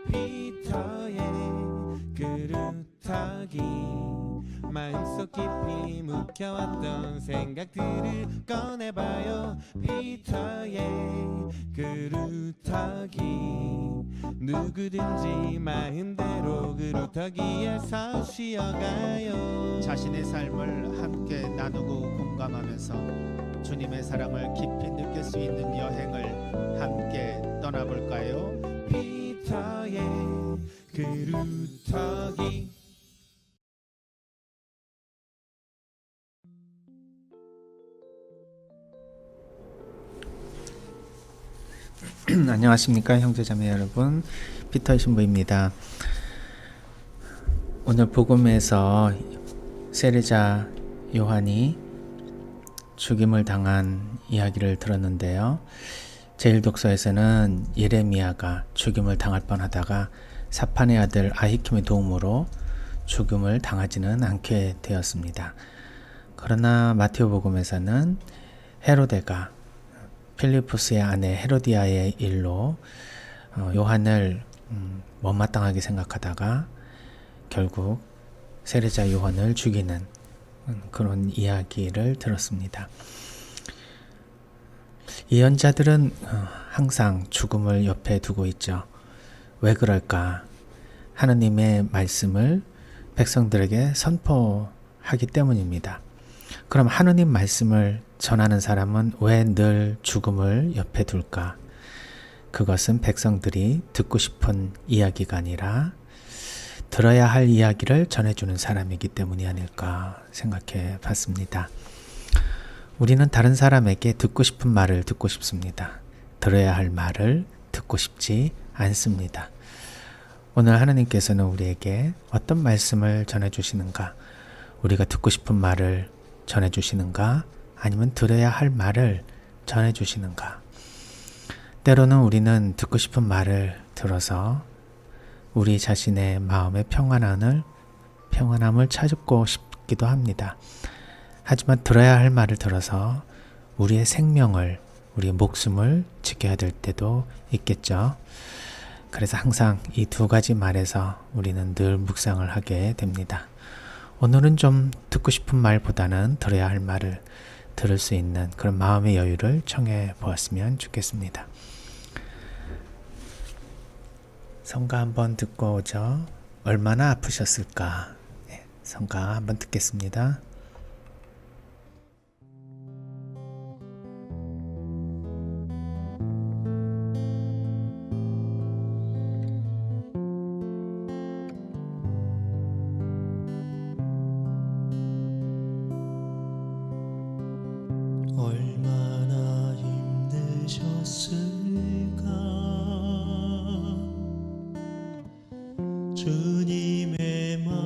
피터의 그루터기 마음속 깊이 묵혀왔던 생각들을 꺼내봐요. 피터의 그루터기 누구든지 마음대로 그루터기에서 쉬어가요. 자신의 삶을 함께 나누고 공감하면서 주님의 사랑을 깊이 느낄 수 있는 여행을 함께 떠나볼까요? 피터의 그루터기. 안녕하십니까 형제자매 여러분, 피터의 신부입니다. 오늘 복음에서 세례자 요한이 죽임을 당한 이야기를 들었는데요. 제1독서에서는 예레미야가 죽임을 당할 뻔하다가 사판의 아들 아히킴의 도움으로 죽임을 당하지는 않게 되었습니다. 그러나 마테오 복음에서는 헤로데가 필리포스의 아내 헤로디아의 일로 요한을 못마땅하게 생각하다가 결국 세례자 요한을 죽이는 그런 이야기를 들었습니다. 예언자들은 항상 죽음을 옆에 두고 있죠. 왜 그럴까? 하느님의 말씀을 백성들에게 선포하기 때문입니다. 그럼 하느님 말씀을 전하는 사람은 왜 늘 죽음을 옆에 둘까? 그것은 백성들이 듣고 싶은 이야기가 아니라 들어야 할 이야기를 전해주는 사람이기 때문이 아닐까 생각해 봤습니다. 우리는 다른 사람에게 듣고 싶은 말을 듣고 싶습니다. 들어야 할 말을 듣고 싶지 않습니다. 오늘 하나님께서는 우리에게 어떤 말씀을 전해주시는가? 우리가 듣고 싶은 말을 전해주시는가? 아니면 들어야 할 말을 전해주시는가? 때로는 우리는 듣고 싶은 말을 들어서 우리 자신의 마음의 평안함을 찾고 싶기도 합니다. 하지만 들어야 할 말을 들어서 우리의 생명을, 우리의 목숨을 지켜야 될 때도 있겠죠. 그래서 항상 이 두 가지 말에서 우리는 늘 묵상을 하게 됩니다. 오늘은 좀 듣고 싶은 말보다는 들어야 할 말을 들을 수 있는 그런 마음의 여유를 청해 보았으면 좋겠습니다. 성가 한번 듣고 오죠. 얼마나 아프셨을까? 성가 한번 듣겠습니다. 얼마나 힘드셨을까? 주님의 마음이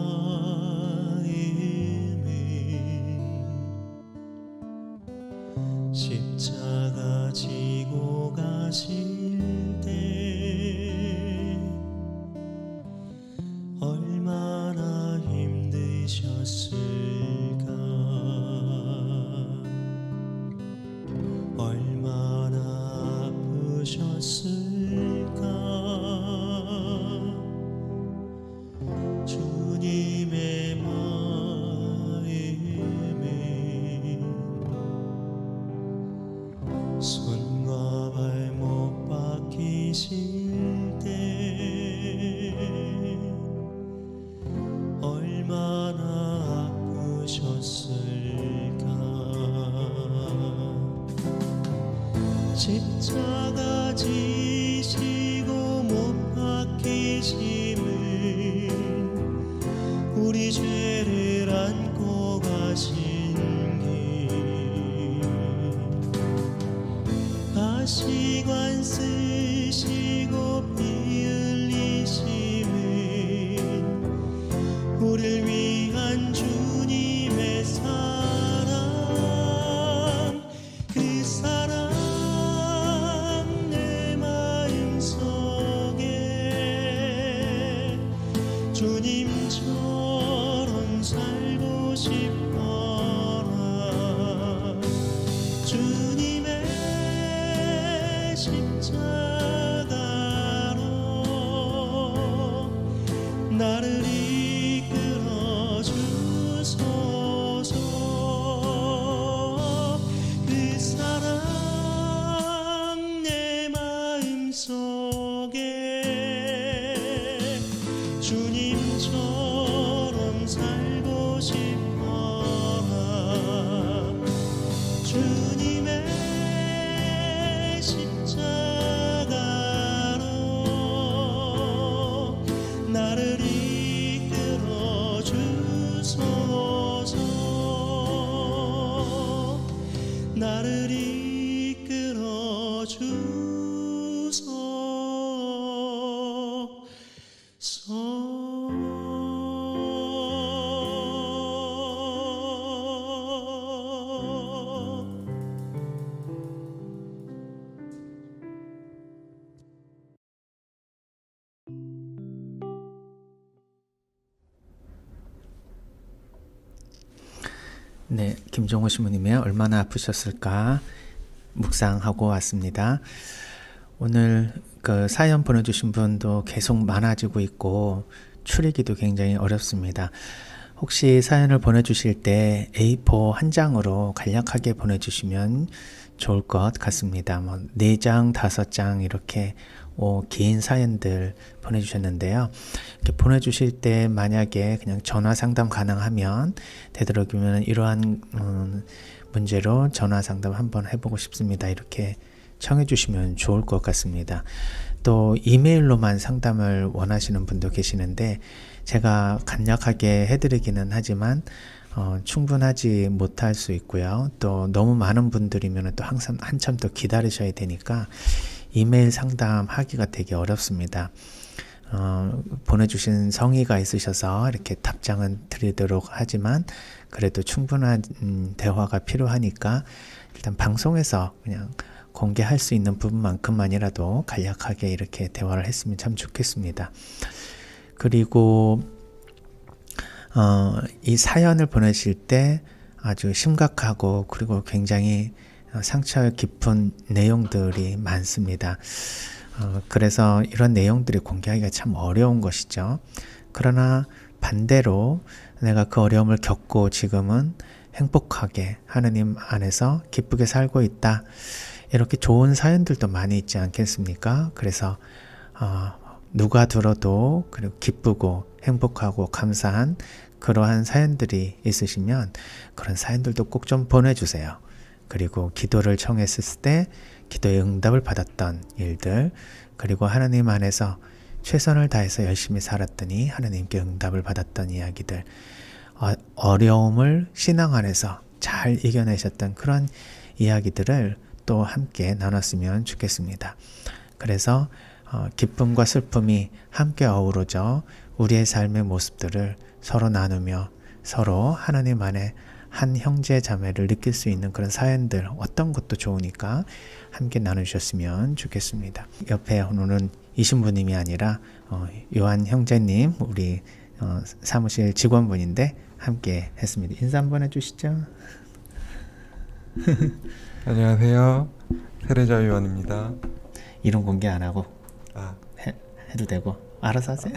십자가 지고 가실 때 얼마나 힘드셨을까? 얼마나 아프셨을까? 주님의 마음에 손과 발못 박히실 때 얼마나 아프셨을까? 십자가 지시고 못 박히심은 우리 죄를 안고 가신 길, 가시관 쓰시고 피 흘리심은 우리를 위한 주님의 사랑, 그 사랑 내 마음속에 주님처럼 살고 싶어라. 주님의 십자가로 나를 이끌어 주소서. 그 사랑 내 마음속에 주님처럼 살고 싶어라. 주님의 십자가로 나를 이끌어 주소서. 나를 이끌어 주소서. 네, 김종호 신부님의 얼마나 아프셨을까 묵상하고 왔습니다. 오늘 그 사연 보내주신 분도 계속 많아지고 있고 추리기도 굉장히 어렵습니다. 혹시 사연을 보내주실 때 A4 한 장으로 간략하게 보내주시면 좋을 것 같습니다. 뭐 4장, 5장 이렇게 긴 사연들 보내주셨는데요. 이렇게 보내주실 때 만약에 그냥 전화 상담 가능하면 되도록이면 이러한 문제로 전화 상담 한번 해보고 싶습니다. 이렇게 청해 주시면 좋을 것 같습니다. 또 이메일로만 상담을 원하시는 분도 계시는데 제가 간략하게 해드리기는 하지만 충분하지 못할 수 있고요. 또 너무 많은 분들이면 또 항상 한참 더 기다리셔야 되니까 이메일 상담하기가 되게 어렵습니다. 보내주신 성의가 있으셔서 이렇게 답장은 드리도록 하지만 그래도 충분한 대화가 필요하니까 일단 방송에서 그냥 공개할 수 있는 부분만큼만이라도 간략하게 이렇게 대화를 했으면 참 좋겠습니다. 그리고 이 사연을 보내실 때 아주 심각하고 그리고 굉장히 상처 깊은 내용들이 많습니다. 그래서 이런 내용들이 공개하기가 참 어려운 것이죠. 그러나 반대로 내가 그 어려움을 겪고 지금은 행복하게 하느님 안에서 기쁘게 살고 있다. 이렇게 좋은 사연들도 많이 있지 않겠습니까? 그래서 누가 들어도 그리고 기쁘고 행복하고 감사한 그러한 사연들이 있으시면 그런 사연들도 꼭 좀 보내주세요. 그리고 기도를 청했을 때 기도의 응답을 받았던 일들, 그리고 하나님 안에서 최선을 다해서 열심히 살았더니 하나님께 응답을 받았던 이야기들, 어려움을 신앙 안에서 잘 이겨내셨던 그런 이야기들을 또 함께 나눴으면 좋겠습니다. 그래서 기쁨과 슬픔이 함께 어우러져 우리의 삶의 모습들을 서로 나누며 서로 하나님 안에 한 형제 자매를 느낄 수 있는 그런 사연들, 어떤 것도 좋으니까 함께 나누셨으면 좋겠습니다. 옆에 오늘은 이 신부님이 아니라 요한 형제님, 우리 사무실 직원분인데 함께 했습니다. 인사 한번 해주시죠. 안녕하세요. 테레자 요한입니다. 이름 공개 안 하고 해도 되고 알아서 하세요.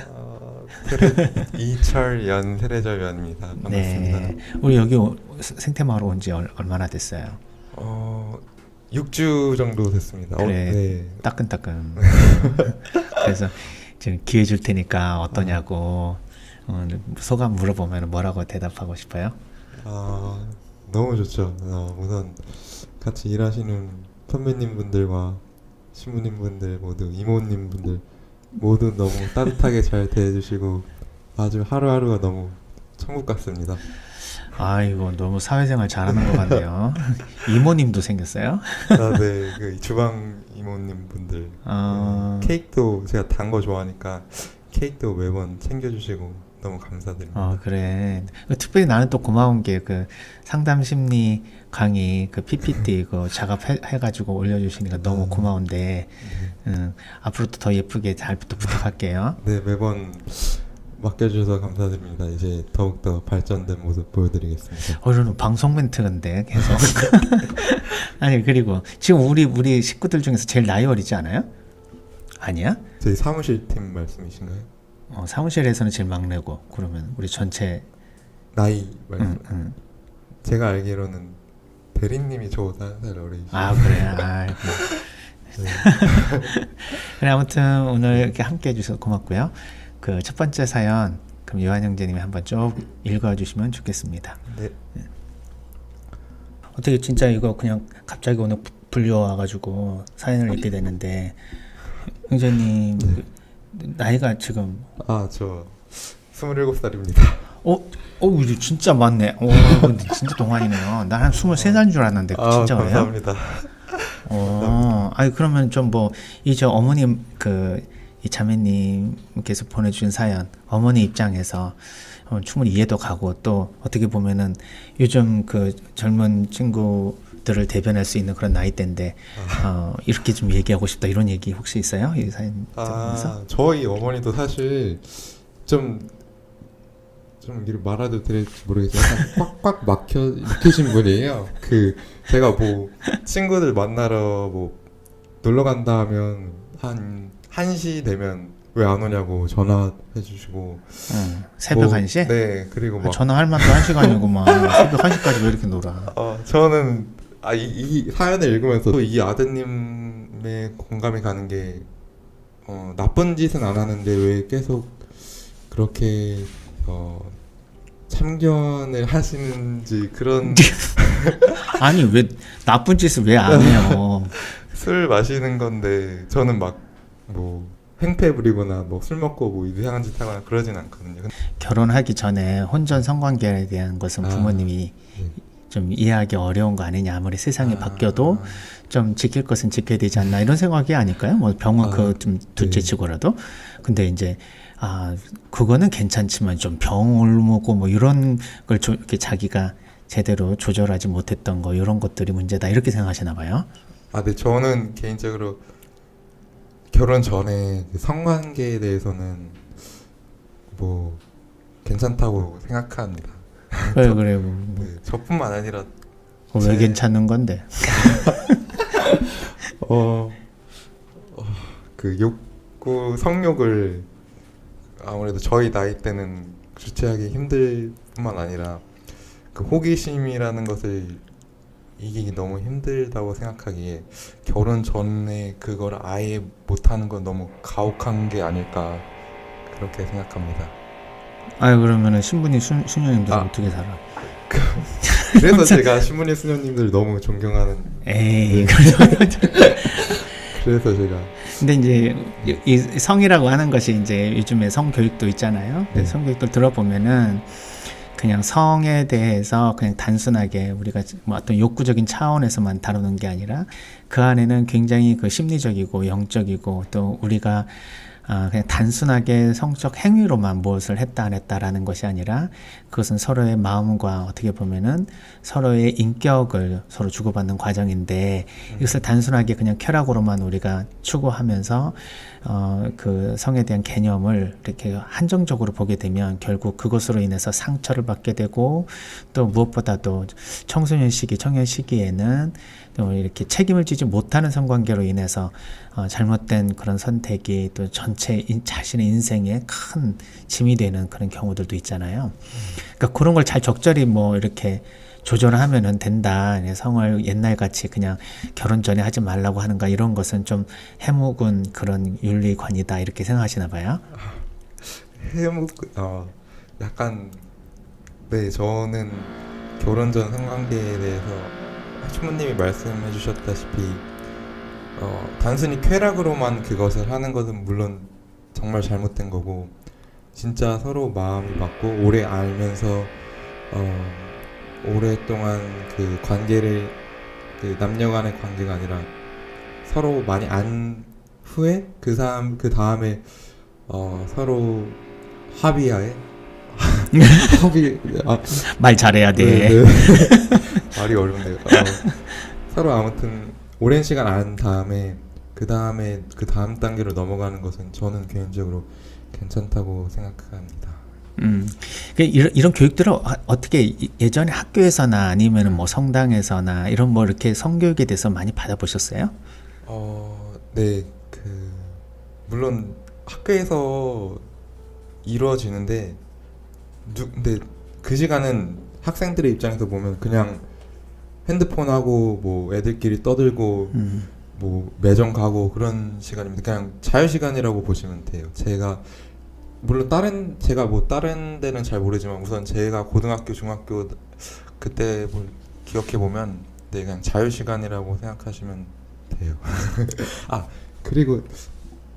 이철연 테레자 요한입니다. 반갑습니다. 네, 우리 여기 생태마을 온 지 얼마나 됐어요? 6주 정도 됐습니다. 그래, 네. 따끈따끈. 그래서 지금 기회 줄 테니까 어떠냐고 소감 물어보면 뭐라고 대답하고 싶어요? 너무 좋죠. 우선 같이 일하시는 선배님 분들과 신부님 분들 모두, 이모님 분들 모두 너무 따뜻하게 잘 대해주시고 아주 하루하루가 너무 천국 같습니다. 아이고, 너무 사회생활 잘하는 것 같네요. 이모님도 생겼어요? 네, 그 주방 이모님 분들. 케이크도 제가 단 거 좋아하니까 케이크도 매번 챙겨주시고 너무 감사드립니다. 그래. 특별히 나는 또 고마운 게 그 상담 심리 강의 그 PPT 그 작업해가지고 올려주시니까 너무 고마운데 앞으로도 더 예쁘게 잘 부탁할게요. 네, 매번 맡겨주셔서 감사드립니다. 이제 더욱더 발전된 모습 보여드리겠습니다. 오늘은 방송 멘트인데 계속. 아니, 그리고 지금 우리 식구들 중에서 제일 나이 어리지 않아요? 아니야? 저희 사무실 팀 말씀이신가요? 사무실에서는 제일 막내고 그러면 우리 전체 나이 말씀. 제가 알기로는 대리님이 저보다 1살 어리시죠. 그래. 아이고. 그래 아무튼 오늘 이렇게 함께 해주셔서 고맙고요. 그 첫 번째 사연 그럼 요한 형제님이 한번 쭉 읽어주시면 좋겠습니다. 네. 어떻게 진짜 이거 그냥 갑자기 오늘 불려와가지고 사연을 읽게 되는데 형제님 나이가 지금 저 27살입니다. 이거 진짜 많네. 근데 진짜 동안이네요. 난 한 23살인 줄 알았는데 진짜 그래요? 감사합니다. 그러면 좀 뭐 이제 어머님 이 자매님께서 보내주신 사연 어머니 입장에서 충분히 이해도 가고 또 어떻게 보면은 요즘 그 젊은 친구들을 대변할 수 있는 그런 나이대인데 이렇게 좀 얘기하고 싶다 이런 얘기 혹시 있어요? 이 사연 들으면서? 저희 어머니도 사실 좀 이렇게 말해도 될지 모르겠지만 꽉꽉 막히신 분이에요. 제가 뭐 친구들 만나러 뭐 놀러 간다 하면 한 1시 되면 왜 안 오냐고 전화해 주시고 새벽 1시? 네. 그리고 막 전화할 만도 1시간이구만. 새벽 1시까지 왜 이렇게 놀아? 저는 이 사연을 읽으면서 또 이 아드님의 공감이 가는 게 나쁜 짓은 안 하는데 왜 계속 그렇게 참견을 하시는지 그런 아니 왜 나쁜 짓을 왜 안 해요? 술 마시는 건데 저는 막 뭐 횡패 부리거나 뭐 술 먹고 뭐 이상한 짓 하거나 그러진 않거든요. 결혼하기 전에 혼전 성관계에 대한 것은 부모님이 좀 이해하기 어려운 거 아니냐. 아무리 세상이 바뀌어도 좀 지킬 것은 지켜야 되지 않나 이런 생각이 아닐까요? 뭐 병원 좀 둘째치고라도. 근데 이제 그거는 괜찮지만 좀 병을 먹고 뭐 이런 걸 이렇게 자기가 제대로 조절하지 못했던 거 이런 것들이 문제다 이렇게 생각하시나 봐요. 네, 저는 개인적으로 결혼 전에 성관계에 대해서는 뭐 괜찮다고 생각합니다. 그래. 네, 저뿐만 아니라 왜 괜찮은 건데? 그 욕구 성욕을 아무래도 저희 나이 때는 주체하기 힘들 뿐만 아니라 그 호기심이라는 것을 이기기 너무 힘들다고 생각하기에 결혼 전에 그걸 아예 못하는 건 너무 가혹한 게 아닐까 그렇게 생각합니다. 그러면은 신부님 수녀님들 어떻게 살아? 그래서 제가 신부님 수녀님들 너무 존경하는. 에이 그래서 제가. 근데 이제 이 성이라고 하는 것이 이제 요즘에 성 교육도 있잖아요. 성 교육도 들어보면은 그냥 성에 대해서 그냥 단순하게 우리가 뭐 어떤 욕구적인 차원에서만 다루는 게 아니라 그 안에는 굉장히 그 심리적이고 영적이고 또 우리가 그냥 단순하게 성적 행위로만 무엇을 했다 안 했다라는 것이 아니라 그것은 서로의 마음과 어떻게 보면은 서로의 인격을 서로 주고받는 과정인데 이것을 단순하게 그냥 쾌락으로만 우리가 추구하면서 그 성에 대한 개념을 이렇게 한정적으로 보게 되면 결국 그것으로 인해서 상처를 받게 되고 또 무엇보다도 청소년 시기, 청년 시기에는 또 이렇게 책임을 지지 못하는 성관계로 인해서 잘못된 그런 선택이 또 전체 자신의 인생에 큰 짐이 되는 그런 경우들도 있잖아요. 그러니까 그런 걸 잘 적절히 뭐 이렇게 조절을 하면은 된다. 성을 옛날같이 그냥 결혼 전에 하지 말라고 하는가 이런 것은 좀 해묵은 그런 윤리관이다 이렇게 생각하시나 봐요. 약간 네, 저는 결혼 전 성관계에 대해서 신부님이 말씀해 주셨다시피 단순히 쾌락으로만 그것을 하는 것은 물론 정말 잘못된 거고 진짜 서로 마음이 맞고 오래 알면서 오랫동안 그 관계를 그 남녀 간의 관계가 아니라 서로 많이 안 후에 그 다음에 서로 합의하에 말 잘해야 돼. 네. 말이 어렵네요. 서로 아무튼 오랜 시간 안 다음에 그 다음 단계로 넘어가는 것은 저는 개인적으로 괜찮다고 생각합니다. 이런 교육들을 어떻게 예전에 학교에서나 아니면 뭐 성당에서나 이런 뭐 이렇게 성교육에 대해서 많이 받아보셨어요? 네, 물론 학교에서 이루어지는데 근데 그 시간은 학생들의 입장에서 보면 그냥 핸드폰하고 뭐 애들끼리 떠들고 뭐 매점 가고 그런 시간입니다. 그냥 자유 시간이라고 보시면 돼요. 물론 제가 뭐 다른 데는 잘 모르지만 우선 제가 고등학교, 중학교 그때 뭘 기억해 보면 네, 그냥 자유 시간이라고 생각하시면 돼요. 아, 그리고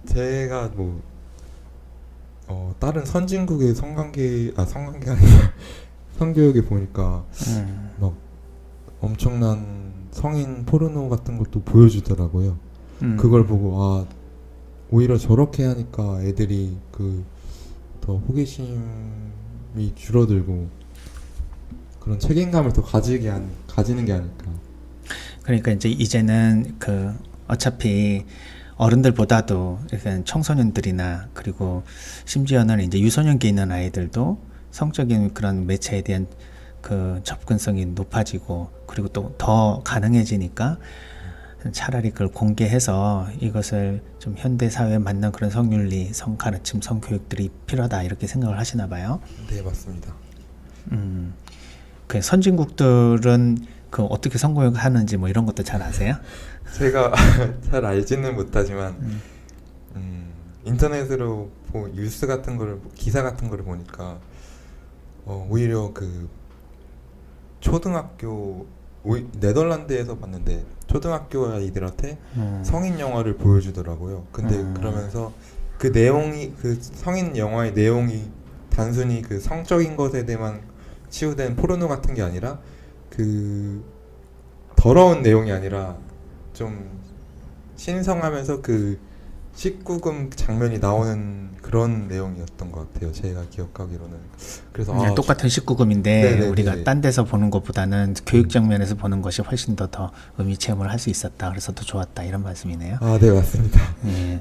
제가 뭐 다른 선진국의 성관계가 아니라 성교육에 보니까 막 엄청난 성인 포르노 같은 것도 보여주더라고요. 그걸 보고 오히려 저렇게 하니까 애들이 더 호기심이 줄어들고 그런 책임감을 더 가지는 게 아닐까. 그러니까 이제는 어차피 어른들보다도 이렇게 청소년들이나 그리고 심지어는 이제 유소년기에 있는 아이들도 성적인 그런 매체에 대한 접근성이 높아지고 그리고 또 더 가능해지니까 차라리 그걸 공개해서 이것을 좀 현대 사회에 맞는 그런 성윤리, 성가르침, 성교육들이 필요하다 이렇게 생각을 하시나 봐요. 네, 맞습니다. 그 선진국들은 어떻게 성교육 하는지 뭐 이런 것도 잘 아세요? 제가 잘 알지는 못하지만 인터넷으로 뉴스 같은 거를 기사 같은 거를 보니까 오히려 초등학교 네덜란드에서 봤는데 초등학교 아이들한테 성인 영화를 보여주더라고요. 근데 그러면서 내용이 성인 영화의 내용이 단순히 성적인 것에 대해만 치유된 포르노 같은 게 아니라 더러운 내용이 아니라 좀 신성하면서 19금 장면이 나오는 그런 내용이었던 것 같아요. 제가 기억하기로는. 그래서 똑같은 19금인데 네네네네. 우리가 딴 데서 보는 것보다는 교육 장면에서 보는 것이 훨씬 더 의미 체험을 할 수 있었다. 그래서 더 좋았다. 이런 말씀이네요. 네, 맞습니다. 예.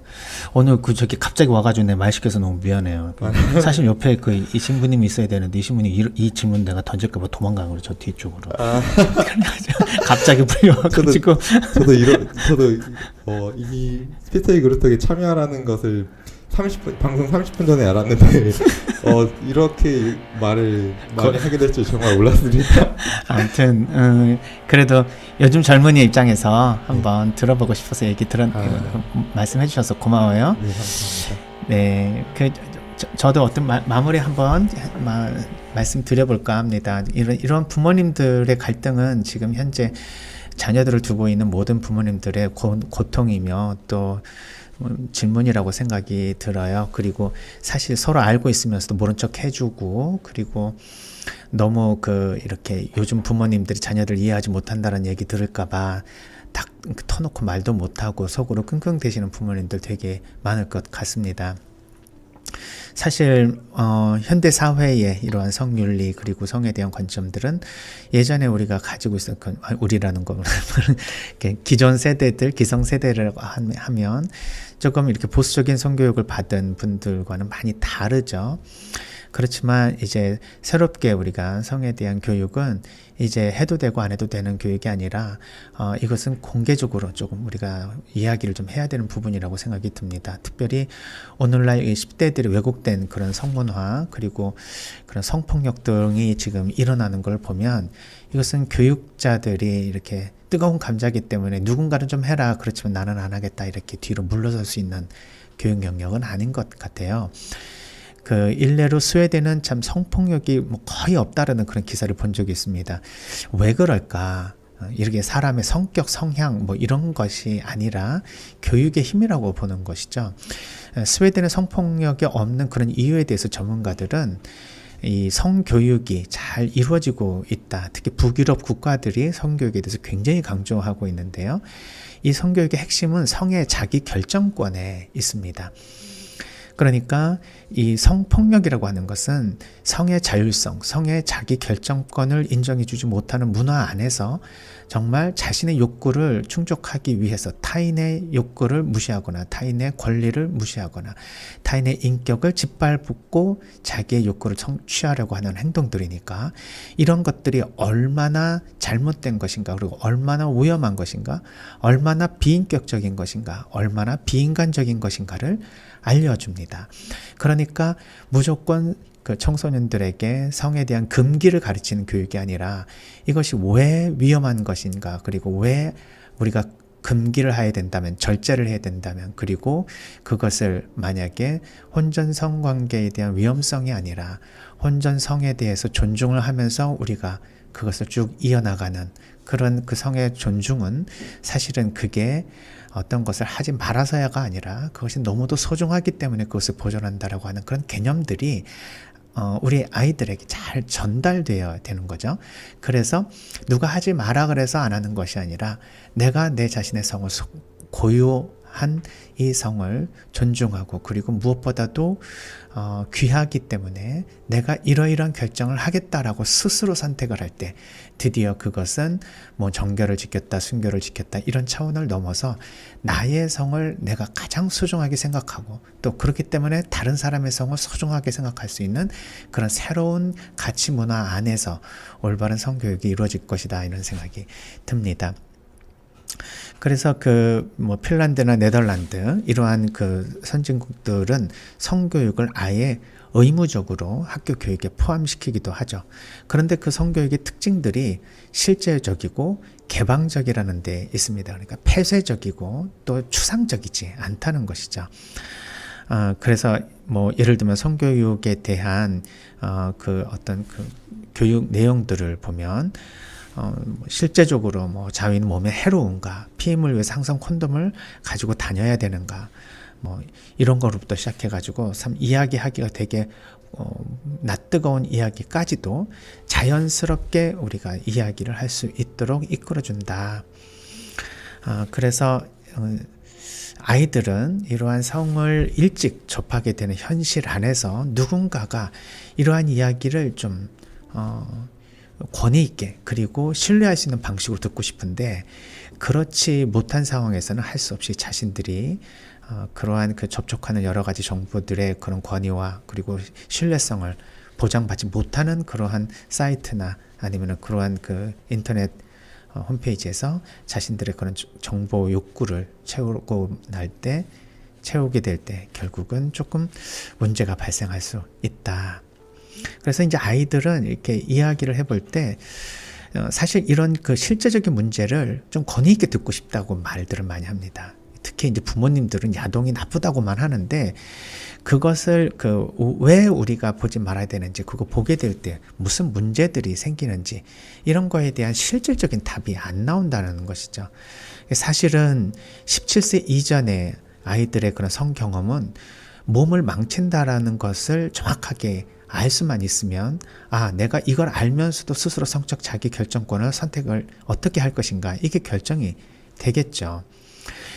오늘 갑자기 와가지고 내 말 시켜서 너무 미안해요. 사실 옆에 이 신부님이 있어야 되는데 이 신부님이 이 질문 내가 던질까 봐 도망간 거죠. 저 뒤쪽으로. 그래가지고 갑자기 불려가지고 저도 이 스피터의 그루터기에 참여하라는 것을 방송 30분 전에 알았는데 이렇게 말을 많이 하게 될 줄 정말 몰랐습니다. 아무튼 그래도 요즘 젊은이 입장에서 한번 들어보고 싶어서 말씀해 주셔서 고마워요. 네, 감사합니다. 네, 저도 어떤 마무리 한번 말씀드려볼까 합니다. 이런 부모님들의 갈등은 지금 현재 자녀들을 두고 있는 모든 부모님들의 고통이며 또 질문이라고 생각이 들어요. 그리고 사실 서로 알고 있으면서도 모른 척 해주고 그리고 너무 이렇게 요즘 부모님들이 자녀들 이해하지 못한다는 얘기 들을까봐 딱 터놓고 말도 못하고 속으로 끙끙대시는 부모님들 되게 많을 것 같습니다. 사실 현대 사회의 이러한 성윤리 그리고 성에 대한 관점들은 예전에 우리가 가지고 있었던 우리라는 거 기존 세대들 기성 세대를 하면 조금 이렇게 보수적인 성교육을 받은 분들과는 많이 다르죠. 그렇지만 이제 새롭게 우리가 성에 대한 교육은 이제 해도 되고 안 해도 되는 교육이 아니라 이것은 공개적으로 조금 우리가 이야기를 좀 해야 되는 부분이라고 생각이 듭니다. 특별히 오늘날 10대들이 왜곡된 그런 성문화 그리고 그런 성폭력 등이 지금 일어나는 걸 보면 이것은 교육자들이 이렇게 뜨거운 감자기 때문에 누군가는 좀 해라 그렇지만 나는 안 하겠다 이렇게 뒤로 물러설 수 있는 교육 영역은 아닌 것 같아요. 일례로 스웨덴은 참 성폭력이 거의 없다라는 그런 기사를 본 적이 있습니다. 왜 그럴까? 이렇게 사람의 성격, 성향 이런 것이 아니라 교육의 힘이라고 보는 것이죠. 스웨덴의 성폭력이 없는 그런 이유에 대해서 전문가들은 이 성교육이 잘 이루어지고 있다. 특히 북유럽 국가들이 성교육에 대해서 굉장히 강조하고 있는데요. 이 성교육의 핵심은 성의 자기 결정권에 있습니다. 그러니까 이 성폭력이라고 하는 것은 성의 자율성, 성의 자기 결정권을 인정해주지 못하는 문화 안에서 정말 자신의 욕구를 충족하기 위해서 타인의 욕구를 무시하거나 타인의 권리를 무시하거나 타인의 인격을 짓밟고 자기의 욕구를 성취하려고 하는 행동들이니까 이런 것들이 얼마나 잘못된 것인가, 그리고 얼마나 위험한 것인가, 얼마나 비인격적인 것인가, 얼마나 비인간적인 것인가를 알려줍니다. 그러니까 무조건 그 청소년들에게 성에 대한 금기를 가르치는 교육이 아니라 이것이 왜 위험한 것인가, 그리고 왜 우리가 금기를 해야 된다면, 절제를 해야 된다면, 그리고 그것을 만약에 혼전 성관계에 대한 위험성이 아니라 혼전 성에 대해서 존중을 하면서 우리가 그것을 쭉 이어나가는 그런 그 성의 존중은 사실은 그게 어떤 것을 하지 말아서야가 아니라 그것이 너무도 소중하기 때문에 그것을 보존한다라고 하는 그런 개념들이 우리 아이들에게 잘 전달되어야 되는 거죠. 그래서 누가 하지 마라 그래서 안 하는 것이 아니라 내가 내 자신의 성을 고유한 이 성을 존중하고, 그리고 무엇보다도 귀하기 때문에 내가 이러이러한 결정을 하겠다라고 스스로 선택을 할 때 드디어 그것은 뭐 정결을 지켰다, 순결을 지켰다 이런 차원을 넘어서 나의 성을 내가 가장 소중하게 생각하고, 또 그렇기 때문에 다른 사람의 성을 소중하게 생각할 수 있는 그런 새로운 가치 문화 안에서 올바른 성교육이 이루어질 것이다, 이런 생각이 듭니다. 그래서 뭐 핀란드나 네덜란드 이러한 그 선진국들은 성교육을 아예 의무적으로 학교 교육에 포함시키기도 하죠. 그런데 그 성교육의 특징들이 실제적이고 개방적이라는 데 있습니다. 그러니까 폐쇄적이고 또 추상적이지 않다는 것이죠. 그래서 뭐 예를 들면 성교육에 대한 그 어떤 그 교육 내용들을 보면 실제적으로 뭐 자위는 몸에 해로운가, 피임을 위해서 항상 콘돔을 가지고 다녀야 되는가, 뭐 이런 거로부터 시작해가지고 참 이야기하기가 되게 낯뜨거운 이야기까지도 자연스럽게 우리가 이야기를 할 수 있도록 이끌어준다. 그래서 아이들은 이러한 성을 일찍 접하게 되는 현실 안에서 누군가가 이러한 이야기를 좀 권위 있게 그리고 신뢰할 수 있는 방식으로 듣고 싶은데, 그렇지 못한 상황에서는 할 수 없이 자신들이 그러한 그 접촉하는 여러 가지 정보들의 그런 권위와 그리고 신뢰성을 보장받지 못하는 그러한 사이트나 아니면 그러한 그 인터넷 홈페이지에서 자신들의 그런 정보 욕구를 채우게 될 때 결국은 조금 문제가 발생할 수 있다. 그래서 이제 아이들은 이렇게 이야기를 해볼 때 사실 이런 그 실제적인 문제를 좀 권위 있게 듣고 싶다고 말들을 많이 합니다. 특히 이제 부모님들은 야동이 나쁘다고만 하는데 그것을 왜 우리가 보지 말아야 되는지, 그거 보게 될 때 무슨 문제들이 생기는지 이런 거에 대한 실질적인 답이 안 나온다는 것이죠. 사실은 17세 이전에 아이들의 그런 성 경험은 몸을 망친다라는 것을 정확하게 알 수만 있으면, 내가 이걸 알면서도 스스로 성적 자기 결정권을 선택을 어떻게 할 것인가, 이게 결정이 되겠죠.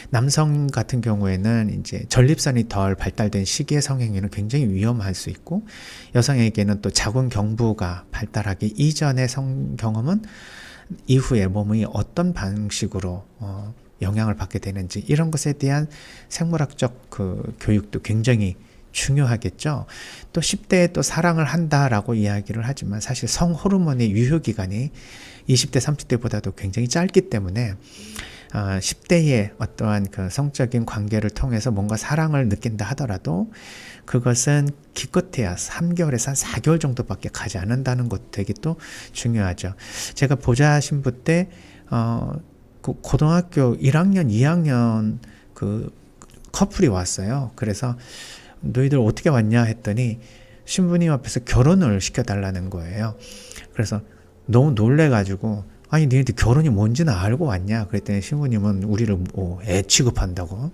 남성 같은 경우에는 이제 전립선이 덜 발달된 시기의 성행위는 굉장히 위험할 수 있고, 여성에게는 또 자궁 경부가 발달하기 이전의 성 경험은 이후에 몸이 어떤 방식으로 영향을 받게 되는지, 이런 것에 대한 생물학적 그 교육도 굉장히 중요하겠죠. 또 10대에 또 사랑을 한다라고 이야기를 하지만 사실 성 호르몬의 유효 기간이 20대, 30대보다도 굉장히 짧기 때문에 10대의 어떠한 그 성적인 관계를 통해서 뭔가 사랑을 느낀다 하더라도 그것은 기껏해야 3개월에서 한 4개월 정도밖에 가지 않는다는 것도 되게 또 중요하죠. 제가 보자 신부 때 그 고등학교 1학년, 2학년 그 커플이 왔어요. 그래서 너희들 어떻게 왔냐 했더니 신부님 앞에서 결혼을 시켜달라는 거예요. 그래서 너무 놀래가지고, 아니 너희들 결혼이 뭔지는 알고 왔냐 그랬더니 신부님은 우리를 애 취급한다고.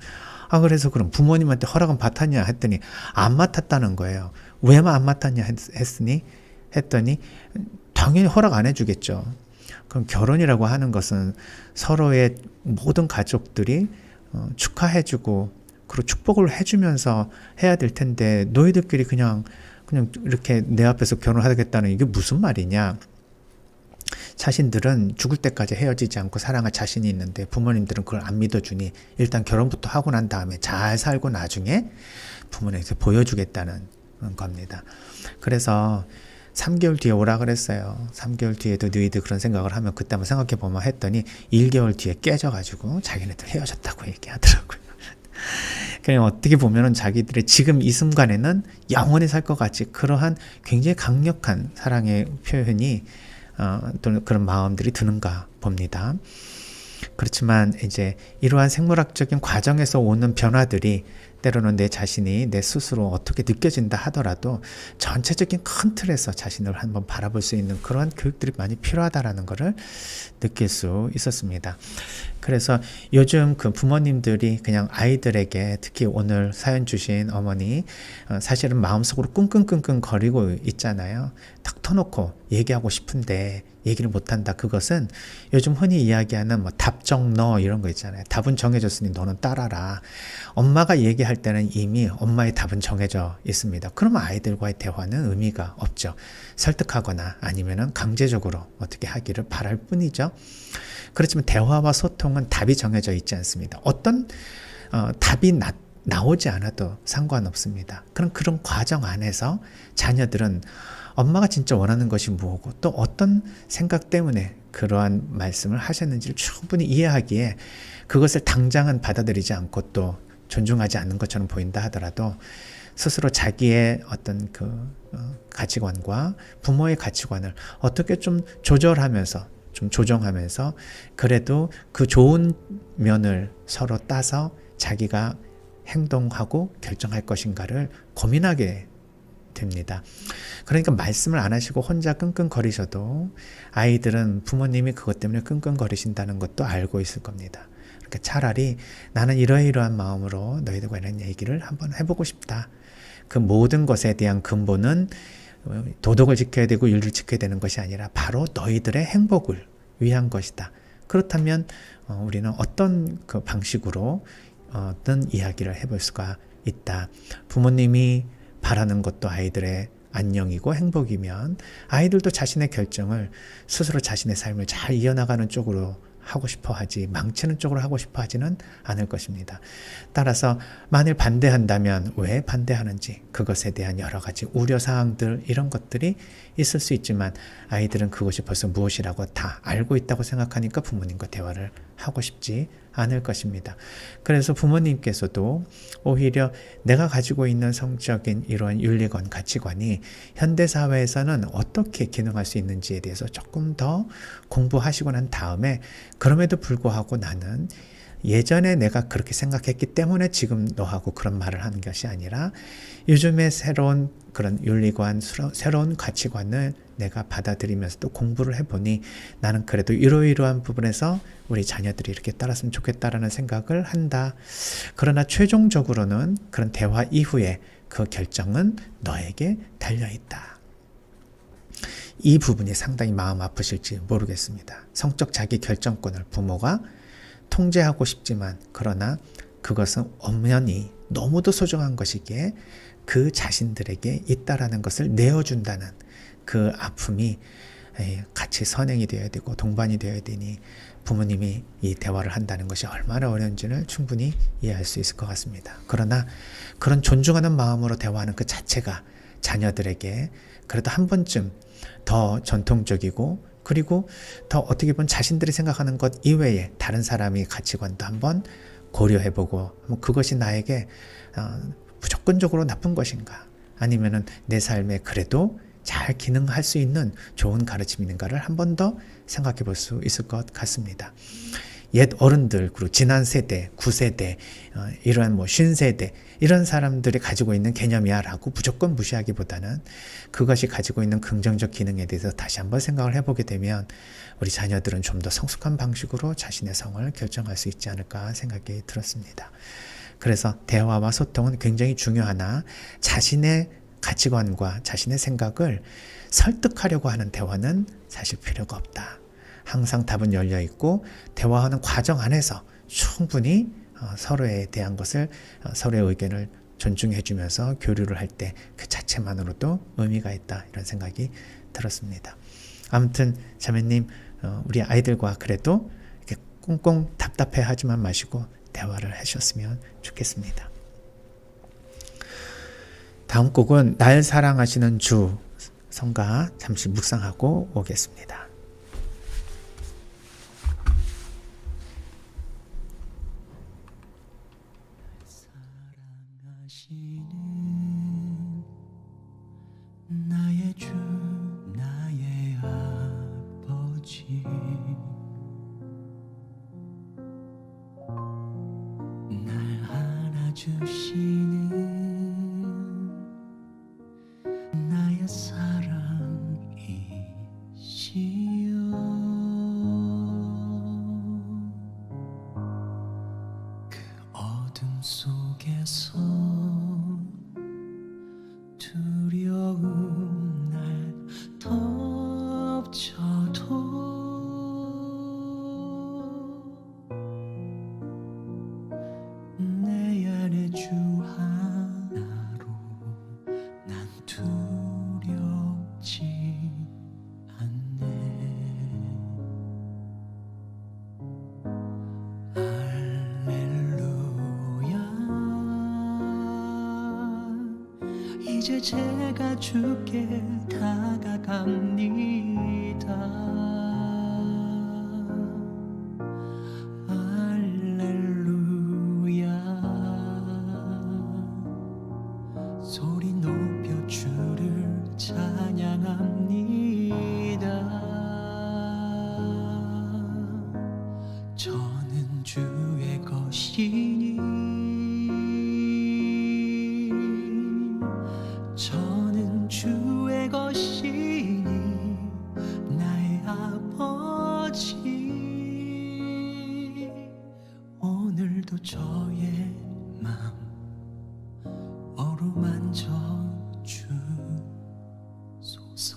그래서 그럼 부모님한테 허락은 받았냐 했더니 안 맡았다는 거예요. 왜만 안 맡았냐 했더니 당연히 허락 안 해주겠죠. 그럼 결혼이라고 하는 것은 서로의 모든 가족들이 축하해주고 그리고 축복을 해주면서 해야 될 텐데, 너희들끼리 그냥 이렇게 내 앞에서 결혼하겠다는 이게 무슨 말이냐. 자신들은 죽을 때까지 헤어지지 않고 사랑할 자신이 있는데 부모님들은 그걸 안 믿어주니 일단 결혼부터 하고 난 다음에 잘 살고 나중에 부모님한테 보여주겠다는 겁니다. 그래서 3개월 뒤에 오라 그랬어요. 3개월 뒤에도 너희들 그런 생각을 하면 그때 한번 생각해보면 했더니 1개월 뒤에 깨져가지고 자기네들 헤어졌다고 얘기하더라고요. 그냥 어떻게 보면은 자기들의 지금 이 순간에는 영원히 살 것 같이 그러한 굉장히 강력한 사랑의 표현이 또는 그런 마음들이 드는가 봅니다. 그렇지만 이제 이러한 생물학적인 과정에서 오는 변화들이 때로는 내 자신이 내 스스로 어떻게 느껴진다 하더라도 전체적인 큰 틀에서 자신을 한번 바라볼 수 있는 그러한 교육들이 많이 필요하다라는 것을 느낄 수 있었습니다. 그래서 요즘 그 부모님들이 그냥 아이들에게 특히 오늘 사연 주신 어머니 사실은 마음속으로 끙끙끙끙 거리고 있잖아요. 탁 터놓고 얘기하고 싶은데 얘기를 못한다. 그것은 요즘 흔히 이야기하는 뭐 답정너 이런 거 있잖아요. 답은 정해졌으니 너는 따라라. 엄마가 얘기할 때는 이미 엄마의 답은 정해져 있습니다. 그러면 아이들과의 대화는 의미가 없죠. 설득하거나 아니면은 강제적으로 어떻게 하기를 바랄 뿐이죠. 그렇지만 대화와 소통은 답이 정해져 있지 않습니다. 어떤 답이 나오지 않아도 상관없습니다. 그런 과정 안에서 자녀들은 엄마가 진짜 원하는 것이 뭐고 또 어떤 생각 때문에 그러한 말씀을 하셨는지를 충분히 이해하기에 그것을 당장은 받아들이지 않고 또 존중하지 않는 것처럼 보인다 하더라도 스스로 자기의 어떤 그 가치관과 부모의 가치관을 어떻게 좀 조절하면서 좀 조정하면서 그래도 그 좋은 면을 서로 따서 자기가 행동하고 결정할 것인가를 고민하게 됩니다. 그러니까 말씀을 안 하시고 혼자 끙끙거리셔도 아이들은 부모님이 그것 때문에 끙끙거리신다는 것도 알고 있을 겁니다. 그러니까 차라리 나는 이러이러한 마음으로 너희들과 이런 얘기를 한번 해보고 싶다. 그 모든 것에 대한 근본은 도덕을 지켜야 되고 윤리를 지켜야 되는 것이 아니라 바로 너희들의 행복을 위한 것이다. 그렇다면 우리는 어떤 그 방식으로 어떤 이야기를 해볼 수가 있다. 부모님이 바라는 것도 아이들의 안녕이고 행복이면 아이들도 자신의 결정을 스스로 자신의 삶을 잘 이어나가는 쪽으로 하고 싶어 하지 망치는 쪽으로 하고 싶어 하지는 않을 것입니다. 따라서 만일 반대한다면 왜 반대하는지 그것에 대한 여러 가지 우려사항들 이런 것들이 있을 수 있지만 아이들은 그것이 벌써 무엇이라고 다 알고 있다고 생각하니까 부모님과 대화를 하고 싶지 않을 것입니다. 그래서 부모님께서도 오히려 내가 가지고 있는 성적인 이러한 윤리관, 가치관이 현대사회에서는 어떻게 기능할 수 있는지에 대해서 조금 더 공부하시고 난 다음에 그럼에도 불구하고 나는 예전에 내가 그렇게 생각했기 때문에 지금 너하고 그런 말을 하는 것이 아니라 요즘에 새로운 그런 윤리관, 새로운 가치관을 내가 받아들이면서 또 공부를 해보니 나는 그래도 이러이러한 부분에서 우리 자녀들이 이렇게 따랐으면 좋겠다라는 생각을 한다. 그러나 최종적으로는 그런 대화 이후에 그 결정은 너에게 달려있다. 이 부분이 상당히 마음 아프실지 모르겠습니다. 성적 자기 결정권을 부모가 통제하고 싶지만 그러나 그것은 엄연히 너무도 소중한 것이기에 그 자신들에게 있다라는 것을 내어준다는 그 아픔이 같이 선행이 되어야 되고 동반이 되어야 되니 부모님이 이 대화를 한다는 것이 얼마나 어려운지를 충분히 이해할 수 있을 것 같습니다. 그러나 그런 존중하는 마음으로 대화하는 그 자체가 자녀들에게 그래도 한 번쯤 더 전통적이고 그리고 더 어떻게 보면 자신들이 생각하는 것 이외에 다른 사람의 가치관도 한번 고려해보고 그것이 나에게 무조건적으로 나쁜 것인가 아니면은 내 삶에 그래도 잘 기능할 수 있는 좋은 가르침인가를 한 번 더 생각해 볼 수 있을 것 같습니다. 옛 어른들 그리고 지난 세대, 9세대, 이러한 50세대 이런 사람들이 가지고 있는 개념이야 라고 무조건 무시하기보다는 그것이 가지고 있는 긍정적 기능에 대해서 다시 한번 생각을 해보게 되면 우리 자녀들은 좀 더 성숙한 방식으로 자신의 성을 결정할 수 있지 않을까 생각이 들었습니다. 그래서 대화와 소통은 굉장히 중요하나 자신의 가치관과 자신의 생각을 설득하려고 하는 대화는 사실 필요가 없다. 항상 답은 열려 있고 대화하는 과정 안에서 충분히 서로에 대한 것을 서로의 의견을 존중해 주면서 교류를 할 때 그 자체만으로도 의미가 있다 이런 생각이 들었습니다. 아무튼 자매님 우리 아이들과 그래도 이렇게 꽁꽁 답답해 하지만 마시고 대화를 하셨으면 좋겠습니다. 다음 곡은 날 사랑하시는 주 성가 잠시 묵상하고 오겠습니다. 사랑하시는 나의 주 나의 아버지 날 안아주시는 나의 사랑이시여 그 어둠 속에서 두려움 날 덮쳐도 내 안에 주 하나로 난 두렵지 않네 할렐루야 이제 제가 주께 다가갑니다 할렐루야 소리 높여 주를 찬양합니다 저는 주의 것이니 저는 주의 것이니 나의 아버지 오늘도 저의 맘 어루만져 주소서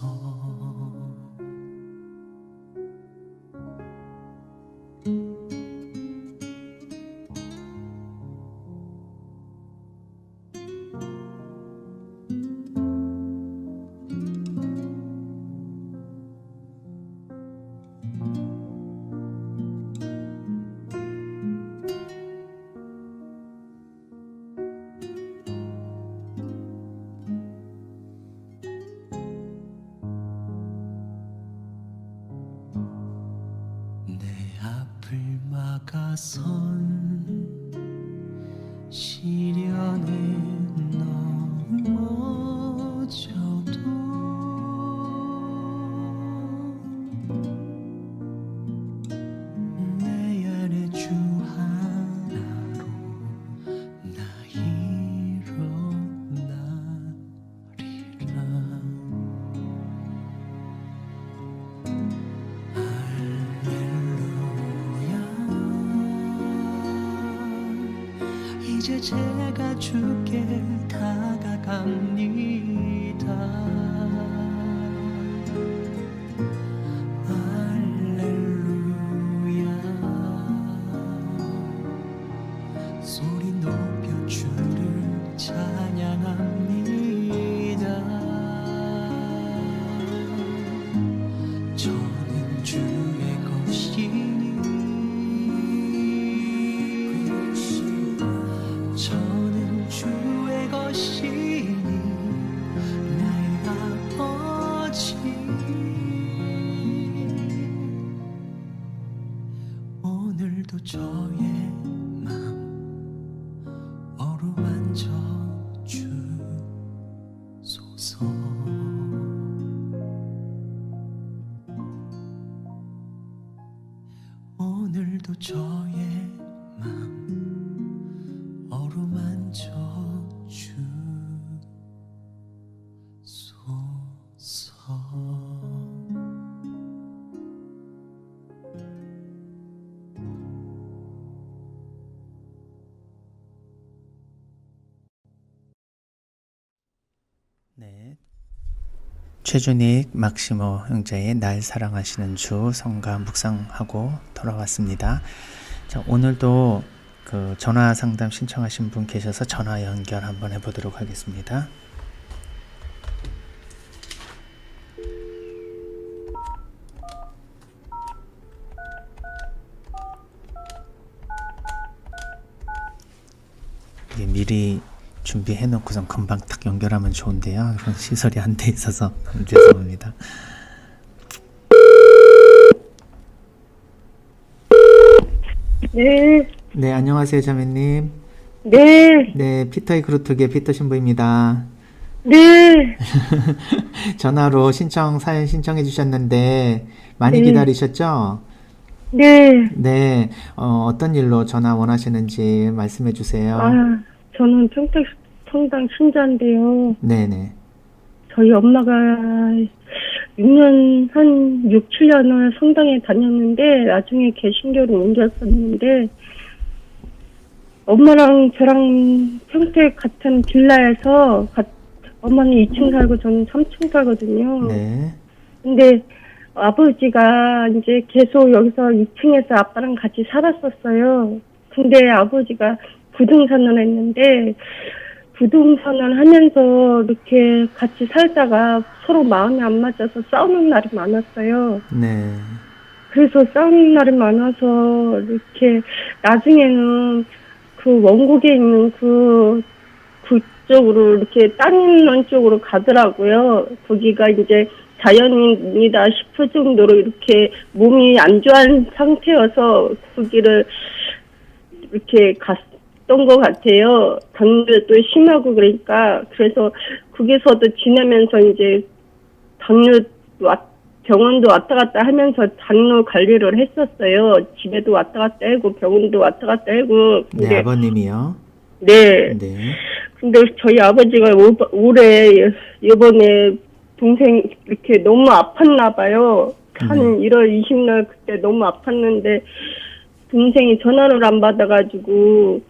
내 앞을 막아선 시련에 넘어져도 내 안에 주 하나로 나 일어나리라 이제 제가 주께 다가갑니다 할렐루야 소리 높여 주를 찬양합니다 저는 주의 것이니 저는 주의 것이니 나의 아버지 오늘도 저의 맘 어루만져 주소서 오늘도 저의 맘 어루만져 주소서 네, 최준익 막시모 형제의 날 사랑하시는 주 성가 묵상하고 돌아왔습니다. 자, 오늘도 그 전화 상담 신청하신 분 계셔서 전화 연결 한번 해보도록 하겠습니다. 이게 미리 준비해 놓고선 금방 딱 연결하면 좋은데요. 그런 시설이 안 돼 있어서 죄송합니다. 네, 네, 안녕하세요, 자매님. 네, 네, 피터의 그루트의 피터 신부입니다. 네, 전화로 사연 신청해 주셨는데 많이 네. 기다리셨죠? 네. 네, 어떤 일로 전화 원하시는지 말씀해 주세요. 아, 저는 평택 성당 신자인데요. 네네. 저희 엄마가 6년, 한 6, 7년을 성당에 다녔는데, 나중에 개신교로 옮겼었는데, 엄마랑 저랑 평택 같은 빌라에서, 엄마는 2층 살고 저는 3층 살거든요. 네. 근데 아버지가 이제 계속 여기서 2층에서 아빠랑 같이 살았었어요. 근데 아버지가 부동산을 했는데 부동산을 하면서 이렇게 같이 살다가 서로 마음이 안 맞아서 싸우는 날이 많았어요. 네. 그래서 싸우는 날이 많아서 이렇게 나중에는 그 원국에 있는 그쪽으로 이렇게 땅 있는 쪽으로 가더라고요. 거기가 이제 자연인이다 싶을 정도로 이렇게 몸이 안 좋은 상태여서 거기를 이렇게 갔던 것 같아요. 당뇨도 심하고 그러니까. 그래서 거기서도 지내면서 이제 병원도 왔다 갔다 하면서 당뇨 관리를 했었어요. 집에도 왔다 갔다 하고 병원도 왔다 갔다 하고. 네, 근데 아버님이요. 네. 네. 근데 저희 아버지가 올해 이번에 동생 이렇게 너무 아팠나 봐요. 한 1월 20일 그때 너무 아팠는데 동생이 전화를 안 받아가지고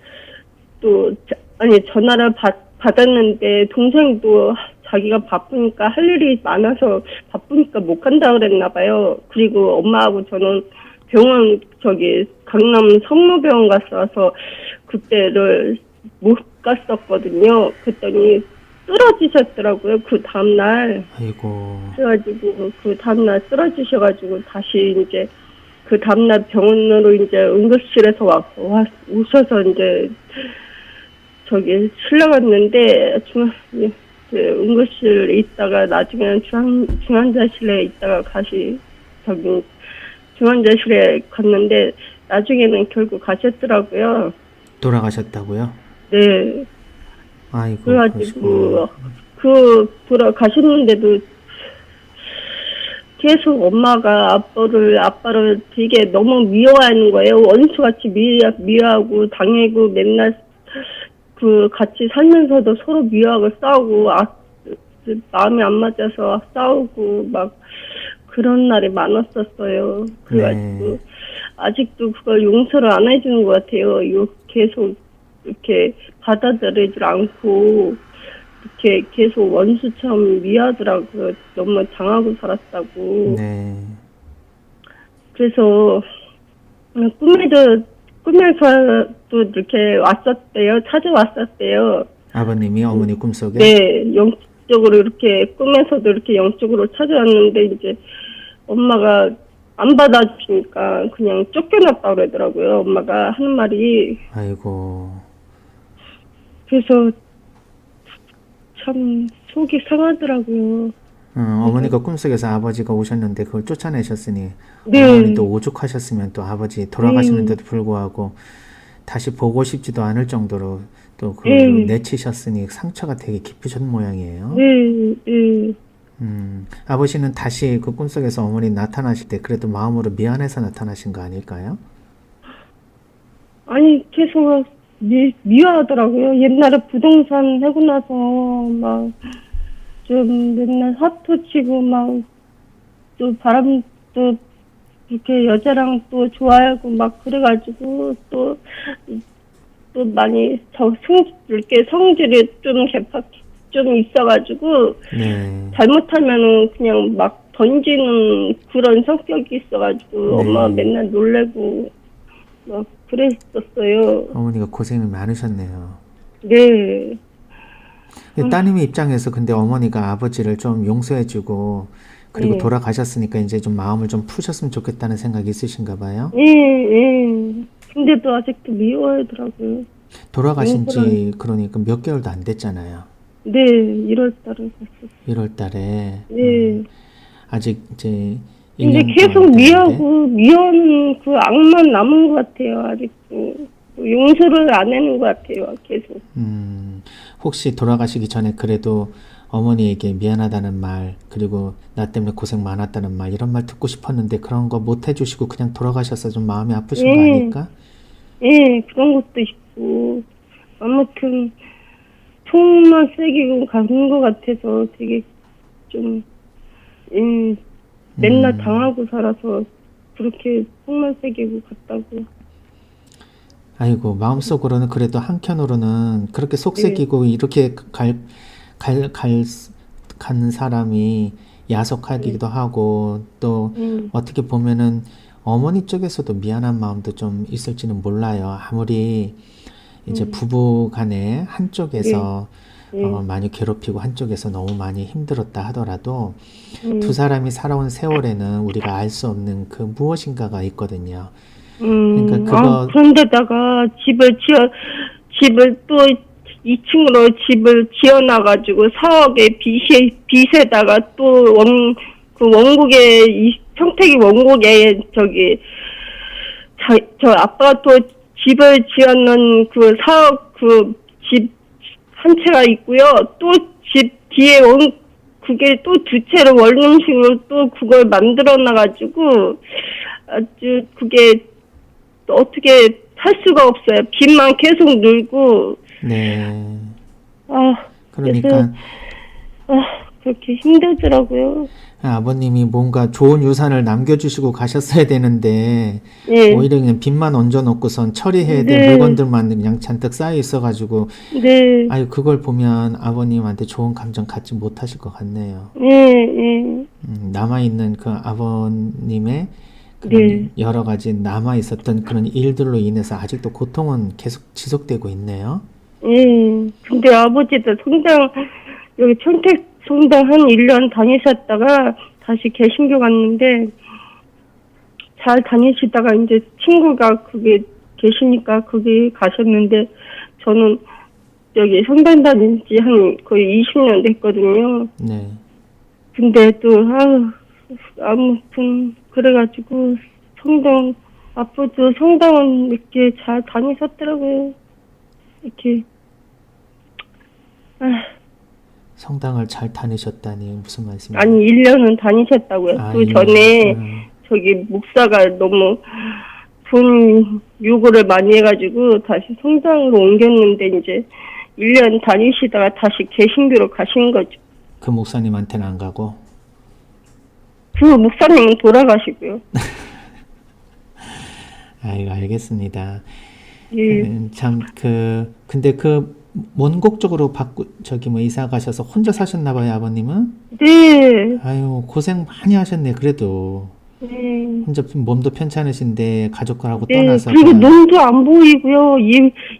전화를 받았는데 동생도 자기가 바쁘니까 할 일이 많아서 바쁘니까 못 간다 그랬나 봐요. 그리고 엄마하고 저는 병원 강남 성모병원 갔어서 그때를 못 갔었거든요. 그랬더니 쓰러지셨더라고요. 그 다음날. 아이고. 그래가지고 그 다음날 쓰러지셔가지고 다시 이제 그 다음날 병원으로 이제 응급실에서 오셔서 이제 실려갔는데 응급실에 있다가 나중에는 중환자실에 있다가 중환자실에 갔는데 나중에는 결국 가셨더라고요. 돌아가셨다고요? 네. 아이고. 그래가지고 돌아가셨는데도 계속 엄마가 아빠를 되게 너무 미워하는 거예요. 원수같이 미워하고 당하고 맨날 같이 살면서도 서로 미워하고 싸우고 마음이 안 맞아서 싸우고 막 그런 날이 많았었어요. 그래가지고 네. 아직도 그걸 용서를 안 해주는 것 같아요. 계속 이렇게 받아들이질 않고 이렇게 계속 원수처럼 미워하더라고요. 너무 당하고 살았다고. 네. 그래서 꿈에서도 이렇게 왔었대요. 찾아왔었대요. 아버님이 어머니 꿈속에? 네, 영적으로 이렇게 꿈에서도 이렇게 영적으로 찾아왔는데 이제 엄마가 안 받아주니까 그냥 쫓겨났다 그러더라고요. 엄마가 하는 말이. 아이고. 그래서 참 속이 상하더라고요. 어머니가 꿈속에서 아버지가 오셨는데 그걸 쫓아내셨으니 네. 어머니도 오죽하셨으면 또 아버지 돌아가시는데도 불구하고 다시 보고 싶지도 않을 정도로 또 그걸 내치셨으니 상처가 되게 깊으셨 모양이에요. 네, 네. 아버지는 다시 그 꿈속에서 어머니 나타나실 때 그래도 마음으로 미안해서 나타나신 거 아닐까요? 아니 계속 미워하더라고요. 옛날에 부동산 하고 나서 막 좀 맨날 사토 치고 막 또 바람도 이렇게 여자랑 또 좋아하고 막 그래가지고 또 많이 이렇게 성질이 좀 있어가지고 네. 잘못하면은 그냥 막 던지는 그런 성격이 있어가지고 네. 엄마 맨날 놀래고 막 그랬었어요. 어머니가 고생이 많으셨네요. 네. 따님의 입장에서 근데 어머니가 아버지를 좀 용서해주고 그리고 네. 돌아가셨으니까 이제 좀 마음을 좀 푸셨으면 좋겠다는 생각이 있으신가 봐요? 예. 근데도 아직도 미워하더라고요. 돌아가신 지 용서를- 그러니까 몇 개월도 안 됐잖아요. 네, 1월 달에 갔었어요. 1월 달에. 네. 아직 이제 근데 1년도 계속 안 됐는데. 미하고 미연 그 악만 남은 것 같아요. 아직도 용서를 안 하는 것 같아요. 계속. 혹시 돌아가시기 전에 그래도 어머니에게 미안하다는 말, 그리고 나 때문에 고생 많았다는 말, 이런 말 듣고 싶었는데 그런 거 못 해주시고 그냥 돌아가셔서 좀 마음이 아프신 거 아닐까? 예, 그런 것도 있고 아무튼 총만 새기고 가는 것 같아서 되게 좀 맨날 당하고 살아서 그렇게 총만 새기고 갔다고. 아이고, 마음속으로는 그래도 한켠으로는 그렇게 속색이고 이렇게 가는 사람이 야속하기도 하고, 또 어떻게 보면은 어머니 쪽에서도 미안한 마음도 좀 있을지는 몰라요. 아무리 이제 부부 간에 한쪽에서 많이 괴롭히고 한쪽에서 너무 많이 힘들었다 하더라도 두 사람이 살아온 세월에는 우리가 알 수 없는 그 무엇인가가 있거든요. 그러니까 그런데다가 집을 또 2층으로 집을 지어놔가지고 4억의 빚에다가 또 그 원국에 평택이 원국에 저 아빠가 또 집을 지어놓은 그 4억 그 집 한 채가 있고요. 또 집 뒤에 그게 또 두 채로 원룸식으로 또 그걸 만들어놔가지고 아주 그게 어떻게 할 수가 없어요. 빚만 계속 늘고. 네. 그래서, 그렇게 힘들더라고요. 아버님이 뭔가 좋은 유산을 남겨주시고 가셨어야 되는데 네. 오히려 그냥 빚만 얹어놓고선 처리해야 될 물건들만 그냥 잔뜩 쌓여 있어가지고 네. 아유, 그걸 보면 아버님한테 좋은 감정 갖지 못하실 것 같네요. 네. 남아있는 그 아버님의 그런 여러 가지 남아있었던 그런 일들로 인해서 아직도 고통은 계속 지속되고 있네요. 근데 아버지도 성당, 여기 평택 성당 한 1년 다니셨다가 다시 개신교 갔는데, 잘 다니시다가 이제 친구가 그게 계시니까 거기 가셨는데, 저는 여기 성당 다닌 지 한 거의 20년 됐거든요. 네. 근데 또, 아무튼, 그래가지고, 아버지도 성당은 이렇게 잘 다니셨더라고요. 이렇게, 성당을 잘 다니셨다니 무슨 말씀이세요? 아니, 1년은 다니셨다고요. 그 전에, 저기, 목사가 너무 돈 요구를 많이 해가지고, 다시 성당으로 옮겼는데, 이제, 1년 다니시다가 다시 개신교로 가신 거죠. 그 목사님한테는 안 가고? 그 목사님은 돌아가시고요. 아이고, 알겠습니다. 예. 참, 근데 원곡 쪽으로 이사 가셔서 혼자 사셨나 봐요, 아버님은? 네. 아유, 고생 많이 하셨네, 그래도. 네. 혼자 몸도 편찮으신데 가족들하고 네, 떠나서. 그리고 눈도 안 보이고요.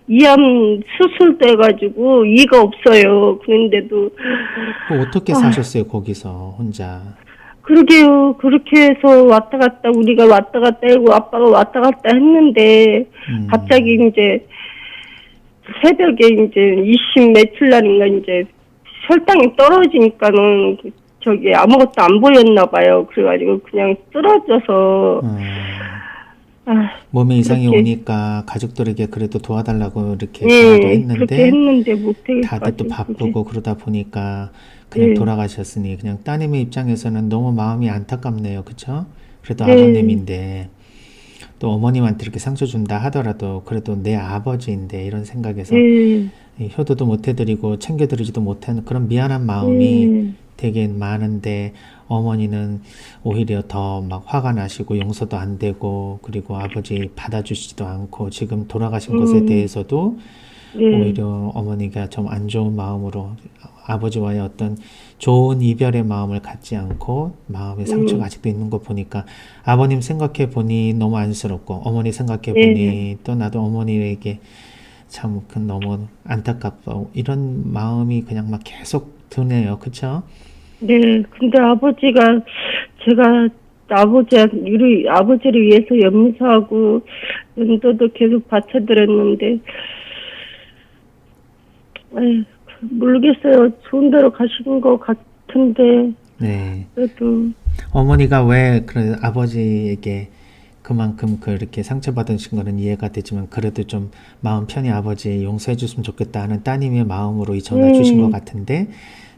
이암 수술돼가지고 이가 없어요. 그런데도 어떻게 사셨어요, 거기서 혼자? 그러게요. 그렇게 해서 왔다 갔다 우리가 왔다 갔다 하고 아빠가 왔다 갔다 했는데 갑자기 이제 새벽에 이제 20 며칠 날인가 이제 혈당이 떨어지니까는 저기 아무것도 안 보였나 봐요. 그래가지고 그냥 쓰러져서 몸에 이상이 그렇게. 오니까 가족들에게 그래도 도와달라고 이렇게 예, 전화도 그렇게 했는데 했는데 못하겠어가지고 다들 또 바쁘고 그러다 보니까 그냥 네. 돌아가셨으니 그냥 따님의 입장에서는 너무 마음이 안타깝네요. 그쵸? 그래도 네. 아버님인데 또 어머님한테 이렇게 상처 준다 하더라도 그래도 내 아버지인데 이런 생각에서 예. 효도도 못 해드리고 챙겨드리지도 못하는 그런 미안한 마음이 되게 많은데 어머니는 오히려 더 막 화가 나시고 용서도 안 되고 그리고 아버지 받아주시지도 않고 지금 돌아가신 것에 대해서도 오히려 어머니가 좀 안 좋은 마음으로 아버지와의 어떤 좋은 이별의 마음을 갖지 않고 마음의 상처가 아직도 있는 거 보니까 아버님 생각해 보니 너무 안쓰럽고 어머니 생각해 보니 또 나도 어머니에게 참 너무 안타깝고 이런 마음이 그냥 막 계속 드네요. 그쵸? 네, 근데 아버지가 제가 아버지를 위해서 염소하고 연도도 계속 바쳐드렸는데 에이, 모르겠어요. 좋은 데로 가시는 것 같은데 네. 그래도 어머니가 왜 그 아버지에게 그만큼 그렇게 상처받으신 거는 이해가 되지만 그래도 좀 마음 편히 아버지 용서해 줬으면 좋겠다 하는 따님의 마음으로 이 전화 주신 것 같은데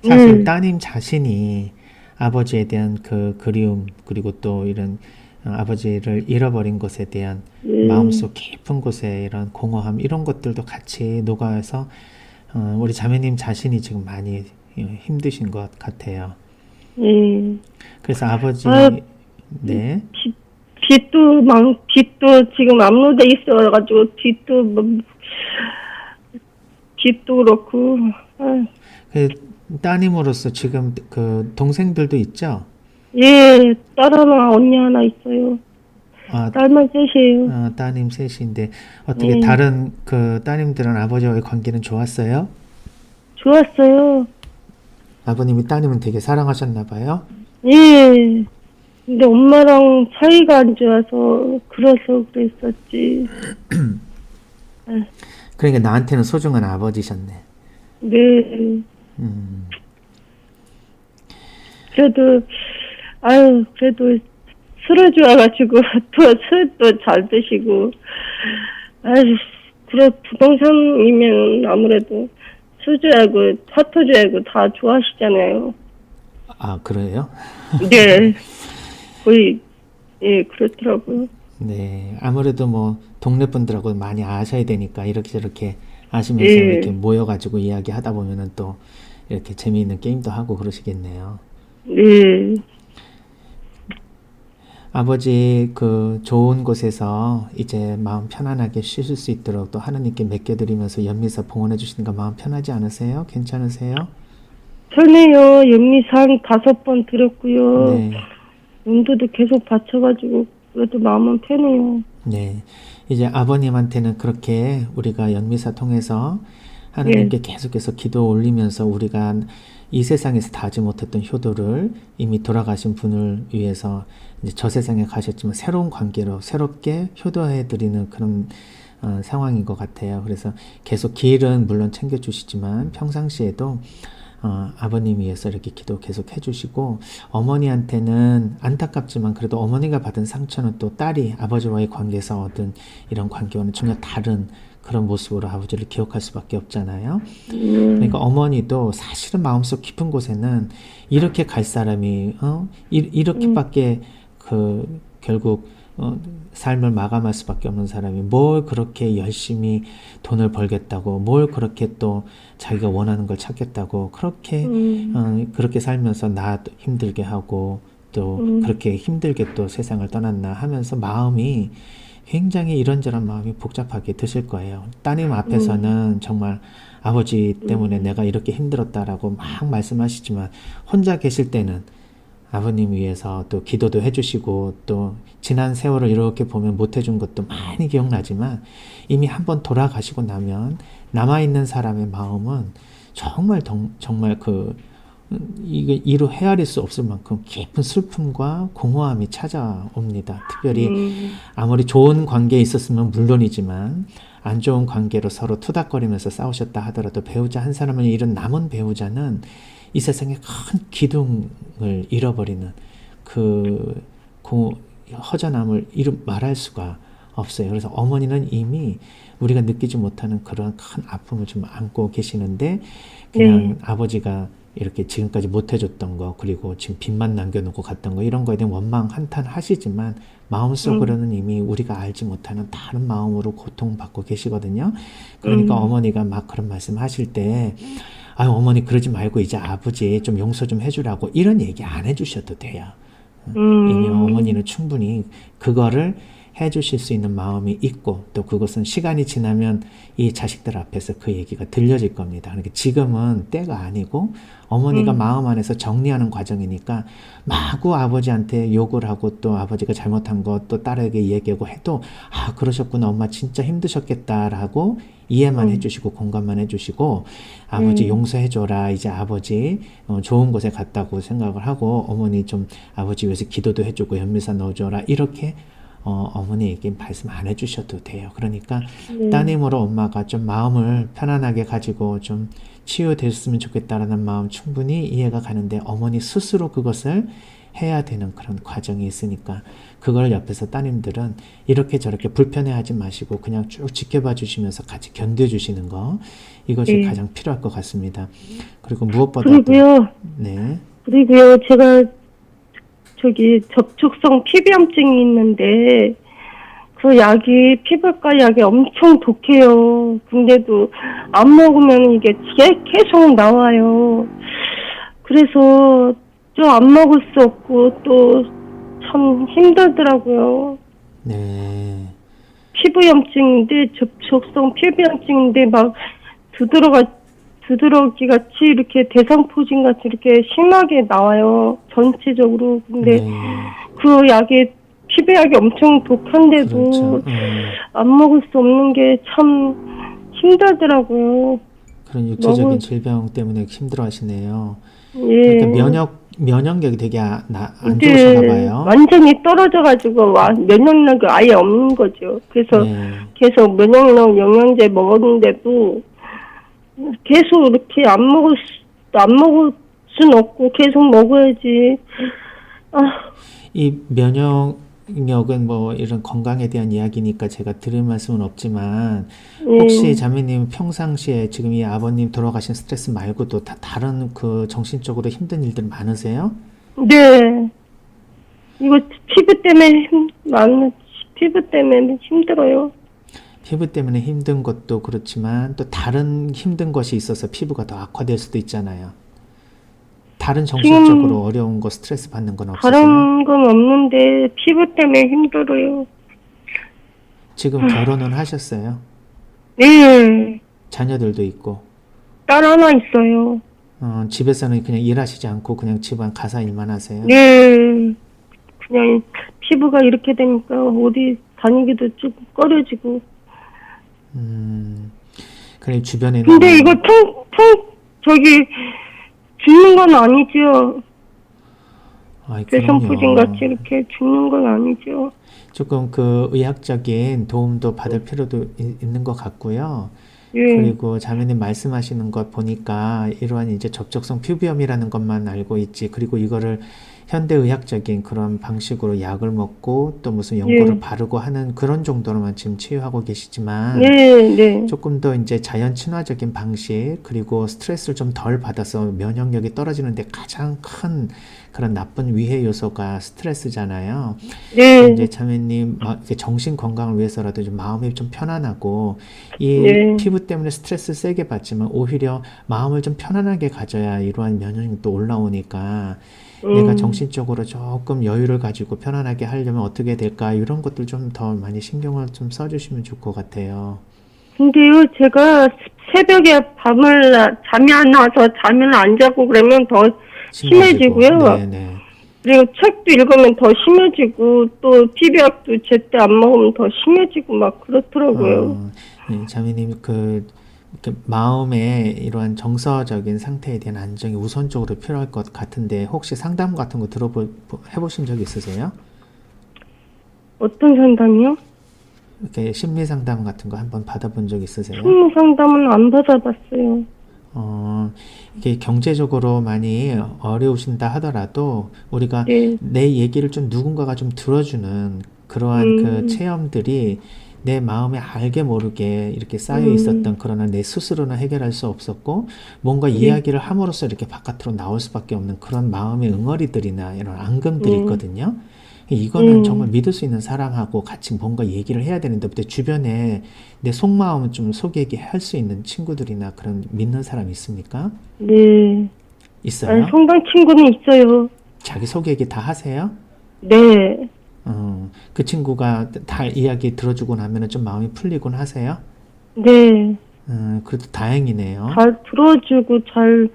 사실 따님 자신이 아버지에 대한 그 그리움 그리고 또 이런 아버지를 잃어버린 것에 대한 마음속 깊은 곳에 이런 공허함 이런 것들도 같이 녹아서 우리 자매님 자신이 지금 많이 힘드신 것 같아요. 예. 그래서 아버지 네. 빚도 지금 압류돼 있어가지고 빚도 그렇고. 아유. 그 따님으로서 지금 그 동생들도 있죠? 예, 딸 하나, 언니 하나 있어요. 아, 딸만 셋이에요. 따님 셋인데 어떻게 다른 그 따님들은 아버지와의 관계는 좋았어요? 좋았어요. 아버님이 따님은 되게 사랑하셨나 봐요. 예. 근데 엄마랑 사이가 안 좋아서 그래서 그랬었지. 그러니까 나한테는 소중한 아버지셨네. 네. 음, 그래도 술을 좋아가지고 또 술도 잘 드시고. 아유, 그래 부동산이면 아무래도 술 좋아하고 사토 좋아하고 다 좋아하시잖아요. 아 그래요? 네. 거의 예 그렇더라고요. 네, 아무래도 뭐 동네 분들하고 많이 아셔야 되니까 이렇게 저렇게 아시면서 예. 이렇게 모여가지고 이야기하다 보면은 또 이렇게 재미있는 게임도 하고 그러시겠네요. 네. 아버지 그 좋은 곳에서 이제 마음 편안하게 쉬실 수 있도록 또 하나님께 맡겨드리면서 연미사 봉헌해 주시니까 마음 편하지 않으세요? 괜찮으세요? 편해요. 연미사 한 5번 들었고요. 네. 운도도 계속 받쳐가지고 그래도 마음은 편해요. 네. 이제 아버님한테는 그렇게 우리가 연미사 통해서 하나님께 계속해서 기도 올리면서 우리가 이 세상에서 다 하지 못했던 효도를 이미 돌아가신 분을 위해서 이제 저 세상에 가셨지만 새로운 관계로 새롭게 효도해드리는 그런 상황인 것 같아요. 그래서 계속 길은 물론 챙겨주시지만 평상시에도 아버님 위해서 이렇게 기도 계속 해주시고 어머니한테는 안타깝지만 그래도 어머니가 받은 상처는 또 딸이 아버지와의 관계에서 얻은 이런 관계와는 전혀 다른 그런 모습으로 아버지를 기억할 수밖에 없잖아요. 그러니까 어머니도 사실은 마음속 깊은 곳에는 이렇게 갈 사람이 이렇게밖에 그 결국 삶을 마감할 수밖에 없는 사람이 뭘 그렇게 열심히 돈을 벌겠다고 뭘 그렇게 또 자기가 원하는 걸 찾겠다고 그렇게 그렇게 살면서 나 힘들게 하고 또 그렇게 힘들게 또 세상을 떠났나 하면서 마음이 굉장히 이런저런 마음이 복잡하게 드실 거예요. 따님 앞에서는 정말 아버지 때문에 내가 이렇게 힘들었다라고 막 말씀하시지만 혼자 계실 때는 아버님 위해서 또 기도도 해주시고 또 지난 세월을 이렇게 보면 못해준 것도 많이 기억나지만 이미 한번 돌아가시고 나면 남아있는 사람의 마음은 정말 이게 이루 헤아릴 수 없을 만큼 깊은 슬픔과 공허함이 찾아옵니다. 특별히 아무리 좋은 관계에 있었으면 물론이지만 안 좋은 관계로 서로 투닥거리면서 싸우셨다 하더라도 배우자 한 사람을 잃은 남은 배우자는 이 세상에 큰 기둥을 잃어버리는 그 허전함을 말할 수가 없어요. 그래서 어머니는 이미 우리가 느끼지 못하는 그런 큰 아픔을 좀 안고 계시는데 그냥 아버지가 이렇게 지금까지 못해줬던 거 그리고 지금 빚만 남겨놓고 갔던 거 이런 거에 대한 원망 한탄 하시지만 마음속으로는 이미 우리가 알지 못하는 다른 마음으로 고통받고 계시거든요. 그러니까 어머니가 막 그런 말씀 하실 때 아유 어머니 그러지 말고 이제 아버지 좀 용서 좀 해주라고 이런 얘기 안 해주셔도 돼요. 이미 어머니는 충분히 그거를 해주실 수 있는 마음이 있고 또 그것은 시간이 지나면 이 자식들 앞에서 그 얘기가 들려질 겁니다. 그러니까 지금은 때가 아니고 어머니가 마음 안에서 정리하는 과정이니까 마구 아버지한테 욕을 하고 또 아버지가 잘못한 것 또 딸에게 얘기하고 해도 아 그러셨구나 엄마 진짜 힘드셨겠다라고 이해만 해주시고 공감만 해주시고 아버지 용서해줘라 이제 아버지 좋은 곳에 갔다고 생각을 하고 어머니 좀 아버지 위해서 기도도 해주고 연미사 넣어줘라 이렇게 어머니에게 말씀 안 해주셔도 돼요. 그러니까 네. 따님으로 엄마가 좀 마음을 편안하게 가지고 좀 치유됐으면 좋겠다라는 마음 충분히 이해가 가는데 어머니 스스로 그것을 해야 되는 그런 과정이 있으니까 그걸 옆에서 따님들은 이렇게 저렇게 불편해하지 마시고 그냥 쭉 지켜봐 주시면서 같이 견뎌주시는 거 이것이 네. 가장 필요할 것 같습니다. 그리고 무엇보다도 네. 그리고요, 제가 저기 접촉성 피부염증이 있는데 그 약이 피부과 약이 엄청 독해요. 근데도 안 먹으면 이게 계속 나와요. 그래서 좀 안 먹을 수 없고 또 참 힘들더라고요. 네. 피부염증인데 접촉성 피부염증인데 막 두드러기 같이 이렇게 대상포진 같이 이렇게 심하게 나와요. 전체적으로. 근데 네. 그 약이 피부약이 엄청 독한데도 그렇죠. 안 먹을 수 없는 게 참 힘들더라고요. 그런 육체적인 너무- 질병 때문에 힘들어 하시네요. 예. 그러니까 면역력이 되게 안 좋으신가 봐요. 완전히 떨어져가지고 면역력이 아예 없는 거죠. 그래서 네. 계속 면역력 영양제 먹었는데도 계속 이렇게 안 먹을 순 없고 계속 먹어야지. 이 면역력은 뭐 이런 건강에 대한 이야기니까 제가 드릴 말씀은 없지만 혹시 자매님 평상시에 지금 이 아버님 돌아가신 스트레스 말고도 다른 그 정신적으로 힘든 일들 많으세요? 네. 이거 피부 때문에 힘들어요. 피부 때문에 힘든 것도 그렇지만 또 다른 힘든 것이 있어서 피부가 더 악화될 수도 있잖아요. 다른 정신적으로 어려운 거 스트레스 받는 건 없으세요? 다른 건 없는데 피부 때문에 힘들어요. 지금 결혼은 하셨어요? 네. 자녀들도 있고 딸 하나 있어요. 집에서는 그냥 일하시지 않고 그냥 집안 가사 일만 하세요? 네. 그냥 피부가 이렇게 되니까 어디 다니기도 좀 꺼려지고. 그래 주변에는 근데 이거 저기 죽는 건 아니죠. 아이, 대상포진 그럼요. 같이 이렇게 죽는 건 아니죠. 조금 그 의학적인 도움도 받을 필요도 있는 것 같고요. 예. 그리고 자매님 말씀하시는 것 보니까 이러한 이제 접촉성 피부염이라는 것만 알고 있지. 그리고 이거를 현대의학적인 그런 방식으로 약을 먹고 또 무슨 연고를 예. 바르고 하는 그런 정도로만 지금 치유하고 계시지만 네, 네. 조금 더 이제 자연 친화적인 방식 그리고 스트레스를 좀 덜 받아서 면역력이 떨어지는데 가장 큰 그런 나쁜 위해 요소가 스트레스잖아요. 네. 이제 자매님 이렇게 정신 건강을 위해서라도 좀 마음이 좀 편안하고 이 네. 피부 때문에 스트레스 세게 받지만 오히려 마음을 좀 편안하게 가져야 이러한 면역력도 올라오니까 내가 정신적으로 조금 여유를 가지고 편안하게 하려면 어떻게 될까 이런 것들 좀 더 많이 신경을 좀 써주시면 좋을 것 같아요. 근데요, 제가 새벽에 잠이 안 와서 잠을 안 자고 그러면 더 심해지고요. 네네. 그리고 책도 읽으면 더 심해지고 또 피부약도 제때 안 먹으면 더 심해지고 막 그렇더라고요. 네, 자매님 이렇게 마음의 이러한 정서적인 상태에 대한 안정이 우선적으로 필요할 것 같은데 혹시 상담 같은 거 해보신 적 있으세요? 어떤 상담이요? 이렇게 심리 상담 같은 거 한번 받아본 적 있으세요? 심리 상담은 안 받아봤어요. 이게 경제적으로 많이 어려우신다 하더라도 우리가 네. 내 얘기를 좀 누군가가 좀 들어주는 그러한 그 체험들이 내 마음에 알게 모르게 이렇게 쌓여 있었던 그러나 내 스스로는 해결할 수 없었고 뭔가 이야기를 함으로써 이렇게 바깥으로 나올 수밖에 없는 그런 마음의 응어리들이나 이런 앙금들이 있거든요. 이거는 정말 믿을 수 있는 사람하고 같이 뭔가 얘기를 해야 되는데 주변에 내 속마음을 좀 얘기할 수 있는 친구들이나 그런 믿는 사람 있습니까? 네. 있어요? 성당 친구는 있어요. 자기 속 얘기 다 하세요? 네. 그 친구가 다 이야기 들어주고 나면 좀 마음이 풀리곤 하세요? 네. 그래도 다행이네요. 잘 들어주고 잘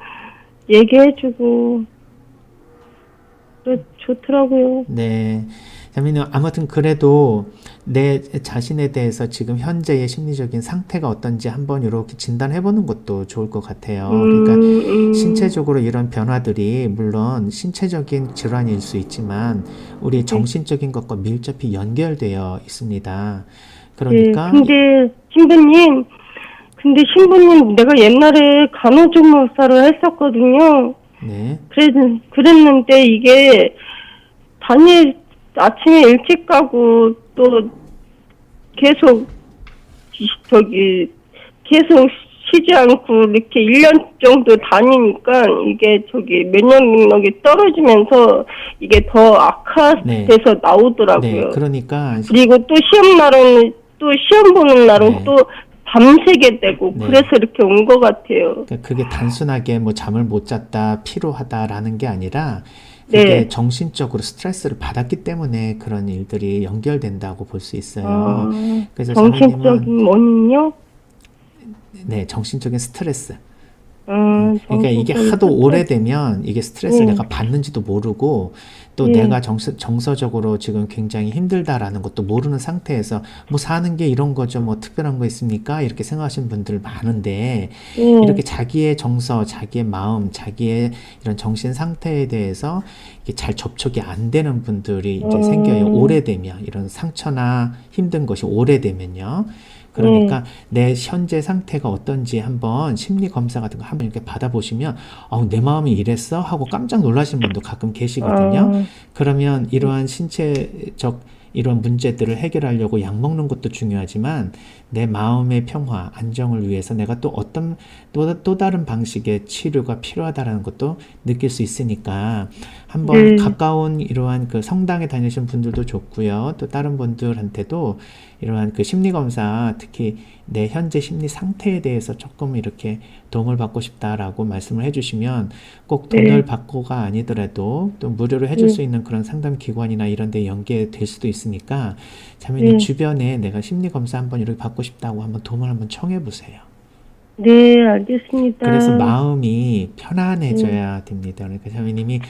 얘기해주고 그래 좋더라고요. 네. 자매님 아무튼 그래도 내 자신에 대해서 지금 현재의 심리적인 상태가 어떤지 한번 이렇게 진단해보는 것도 좋을 것 같아요. 그러니까 신체적으로 이런 변화들이 물론 신체적인 질환일 수 있지만 우리 정신적인 것과 밀접히 연결되어 있습니다. 그러니까 근데 신부님 내가 옛날에 간호조무사를 했었거든요. 네, 그랬는데 이게 아침에 일찍 가고 또 계속 계속 쉬지 않고 이렇게 1년 정도 다니니까 이게 면역 능력이 떨어지면서 이게 더 악화돼서 네. 나오더라고요. 그러니까 그리고 또 시험 보는 날은 네. 또 밤새게 되고 네. 그래서 이렇게 온 것 같아요. 그러니까 그게 단순하게 뭐 잠을 못 잤다, 피로하다라는 게 아니라 그게 네. 정신적으로 스트레스를 받았기 때문에 그런 일들이 연결된다고 볼 수 있어요. 그래서 정신적인 자매님은 원인요? 네, 정신적인 스트레스. 그러니까 이게 정신적인 하도 스트레스. 오래되면 이게 스트레스를 내가 받는지도 모르고 또 네. 내가 정서적으로 지금 굉장히 힘들다라는 것도 모르는 상태에서 뭐 사는 게 이런 거죠. 뭐 특별한 거 있습니까? 이렇게 생각하시는 분들 많은데 이렇게 자기의 정서, 자기의 마음, 자기의 이런 정신 상태에 대해서 이게 잘 접촉이 안 되는 분들이 이제 생겨요. 오래되면 이런 상처나 힘든 것이 오래되면요. 그러니까 내 현재 상태가 어떤지 한번 심리 검사 같은 거 한번 이렇게 받아보시면 내 마음이 이랬어? 하고 깜짝 놀라시는 분도 가끔 계시거든요. 그러면 이러한 신체적 이런 문제들을 해결하려고 약 먹는 것도 중요하지만 내 마음의 평화, 안정을 위해서 내가 또 어떤 또 다른 방식의 치료가 필요하다라는 것도 느낄 수 있으니까 한번 가까운 이러한 그 성당에 다니신 분들도 좋고요. 또 다른 분들한테도 이러한 그 심리 검사, 특히 내 현재 심리 상태에 대해서 조금 이렇게 도움을 받고 싶다라고 말씀을 해주시면 꼭 돈을 받고가 아니더라도 또 무료로 해줄 수 있는 그런 상담 기관이나 이런 데 연계될 수도 있으니까 자매님 주변에 내가 심리 검사 한번 이렇게 받고 싶다고 한번 도움을 한번 청해 보세요. 네, 알겠습니다. 그래서 마음이 편안해져야 됩니다. 그러니까 자매님이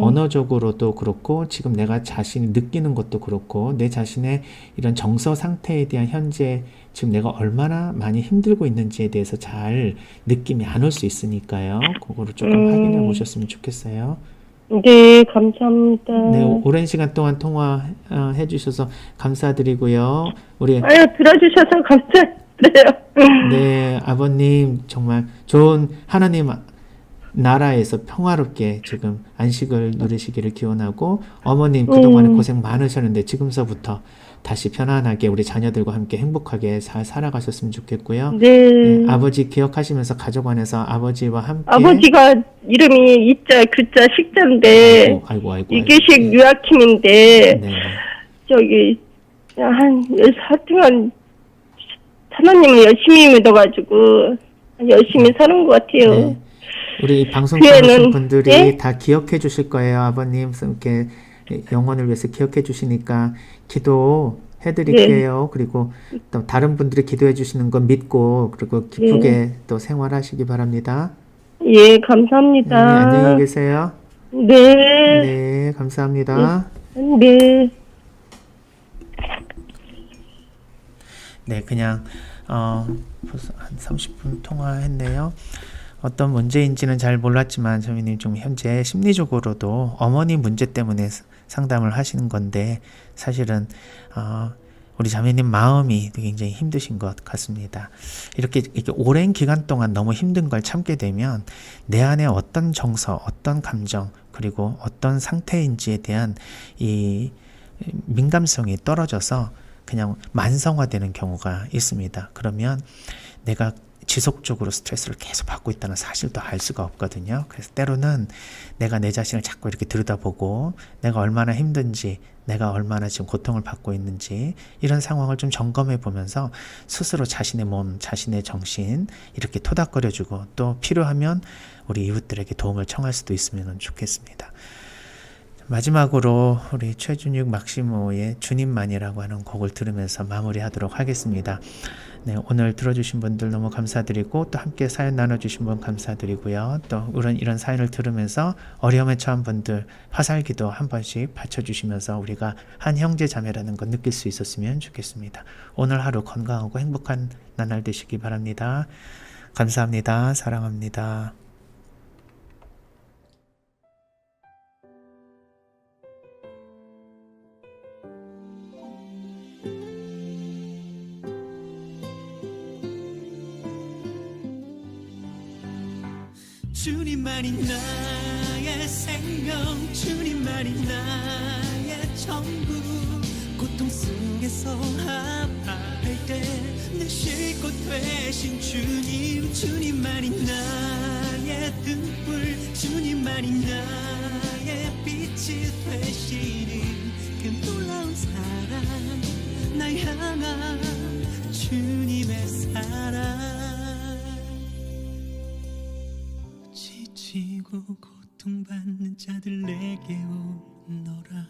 언어적으로도 그렇고 지금 내가 자신이 느끼는 것도 그렇고 내 자신의 이런 정서 상태에 대한 현재 지금 내가 얼마나 많이 힘들고 있는지에 대해서 잘 느낌이 안 올 수 있으니까요. 그거를 조금 확인해 보셨으면 좋겠어요. 네, 감사합니다. 네, 오랜 시간 동안 통화해 주셔서 감사드리고요. 우리 들어주셔서 감사드려요. 네, 아버님 정말 좋은 하나님 나라에서 평화롭게 지금 안식을 누리시기를 기원하고 어머님 그동안에 고생 많으셨는데 지금서부터 다시 편안하게 우리 자녀들과 함께 행복하게 잘 살아가셨으면 좋겠고요. 네. 아버지 기억하시면서 가족 안에서 아버지와 함께 아버지가 이름이 이자, 규자, 식자인데 아이고. 이계식 유아킴인데 네. 하여튼간 하나님을 열심히 믿어가지고 열심히 사는 것 같아요. 네. 우리 방송 교회는- 들으신 분들이 네? 다 기억해 주실 거예요. 아버님 이렇게 영혼을 위해서 기억해 주시니까 기도해 드릴게요. 그리고 또 다른 분들이 기도해 주시는 거 믿고 그리고 기쁘게 또 생활하시기 바랍니다. 예, 네, 감사합니다. 안녕히 계세요. 네. 네, 감사합니다. 네. 네, 그냥 벌써 한 30분 통화했네요. 어떤 문제인지는 잘 몰랐지만 자매님 좀 현재 심리적으로도 어머니 문제 때문에 상담을 하시는 건데 사실은 우리 자매님 마음이 굉장히 힘드신 것 같습니다. 이렇게 오랜 기간 동안 너무 힘든 걸 참게 되면 내 안에 어떤 정서, 어떤 감정, 그리고 어떤 상태인지에 대한 이 민감성이 떨어져서 그냥 만성화되는 경우가 있습니다. 그러면 내가 지속적으로 스트레스를 계속 받고 있다는 사실도 알 수가 없거든요. 그래서 때로는 내가 내 자신을 자꾸 이렇게 들여다보고 내가 얼마나 힘든지, 내가 얼마나 지금 고통을 받고 있는지 이런 상황을 좀 점검해 보면서 스스로 자신의 몸, 자신의 정신 이렇게 토닥거려주고 또 필요하면 우리 이웃들에게 도움을 청할 수도 있으면 좋겠습니다. 마지막으로 우리 최준육 막시모의 주님만이라고 하는 곡을 들으면서 마무리하도록 하겠습니다. 네, 오늘 들어주신 분들 너무 감사드리고 또 함께 사연 나눠주신 분 감사드리고요. 또 이런 사연을 들으면서 어려움에 처한 분들 화살기도 한 번씩 받쳐주시면서 우리가 한 형제 자매라는 거 느낄 수 있었으면 좋겠습니다. 오늘 하루 건강하고 행복한 나날 되시기 바랍니다. 감사합니다. 사랑합니다. 주님만이 나의 생명, 주님만이 나의 전부. 고통 속에서 아파할 때 내 쉴 곳 되신 주님, 주님만이 나의 등불, 주님만이 나의 빛이 되시는 그 놀라운 사랑, 날 향한 주님의 사랑. 지치고 고통받는 자들 내게 오너라.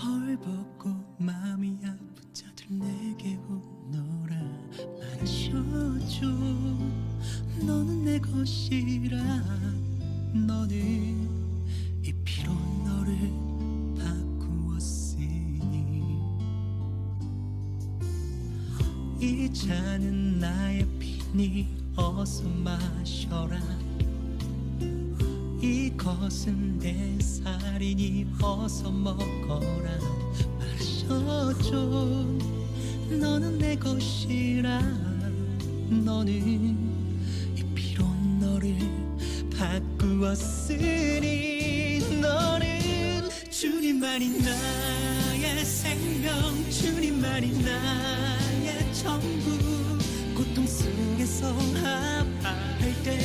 헐벗고 마음이 아픈 자들 내게 오너라. 말하셔줘, 너는 내 것이라. 너는 이 피로 너를 바꾸었으니. 이 잔은 나의 피니 어서 마셔라. 이것은 내 살이니 어서 먹어라. 마셔줘, 너는 내 것이라. 너는 이 피로 너를 바꾸었으니. 너는 주님만이 나의 생명, 주님만이 나의 전부. 고통 속에서 아파할 때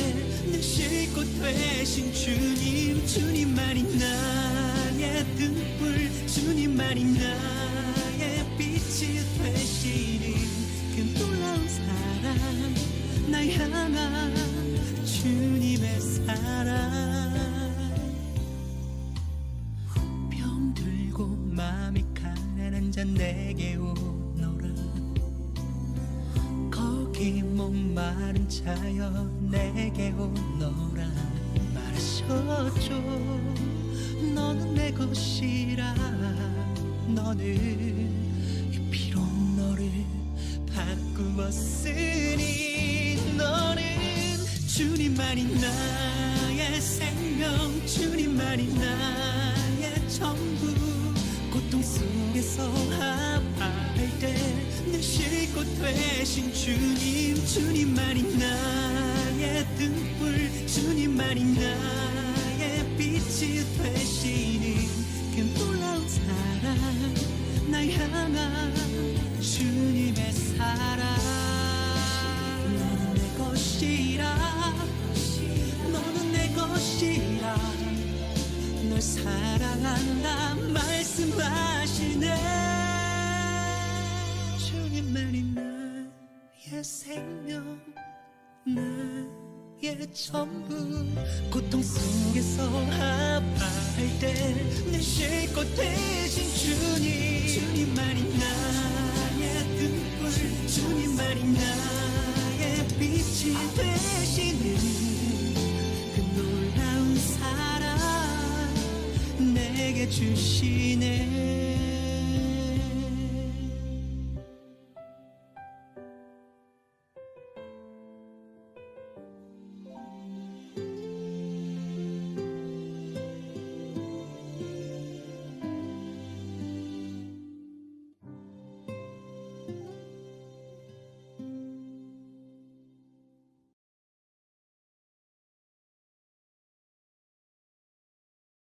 내 쉴 곳 되신 주님, 주님만이 나의 등불, 주님만이 나의 빛이 되시는 그 놀라운 사랑, 날 향한 주님의 사랑. 병들고 마음이 가난한 자 내게 오너라. 거기 목마른 자여 내게 오너라. 말하셔줘, 너는 내 것이라. 너는 이 피로 너를 바꾸었으니. 너는 주님만이 나의 생명, 주님만이 나의 전부. 고통 속에서 아파할 때 내 쉴 곳 되신 주님, 주님만이 나의 등불, 주님만이 나의 빛이 되시는 그 놀라운 사랑, 날 향한 주님의 사랑. 너는 내 것이라, 너는 내 것이라. 널 사랑한다 말씀하시네. 주님만이 나의 생명, 나의 전부. 고통 속에서 아파할 때 내 쉴 곳 되신 주님, 주님만이 나의 등불, 주님만이 나의 빛이 되시는 그 놀라운 사랑 내게 주시네.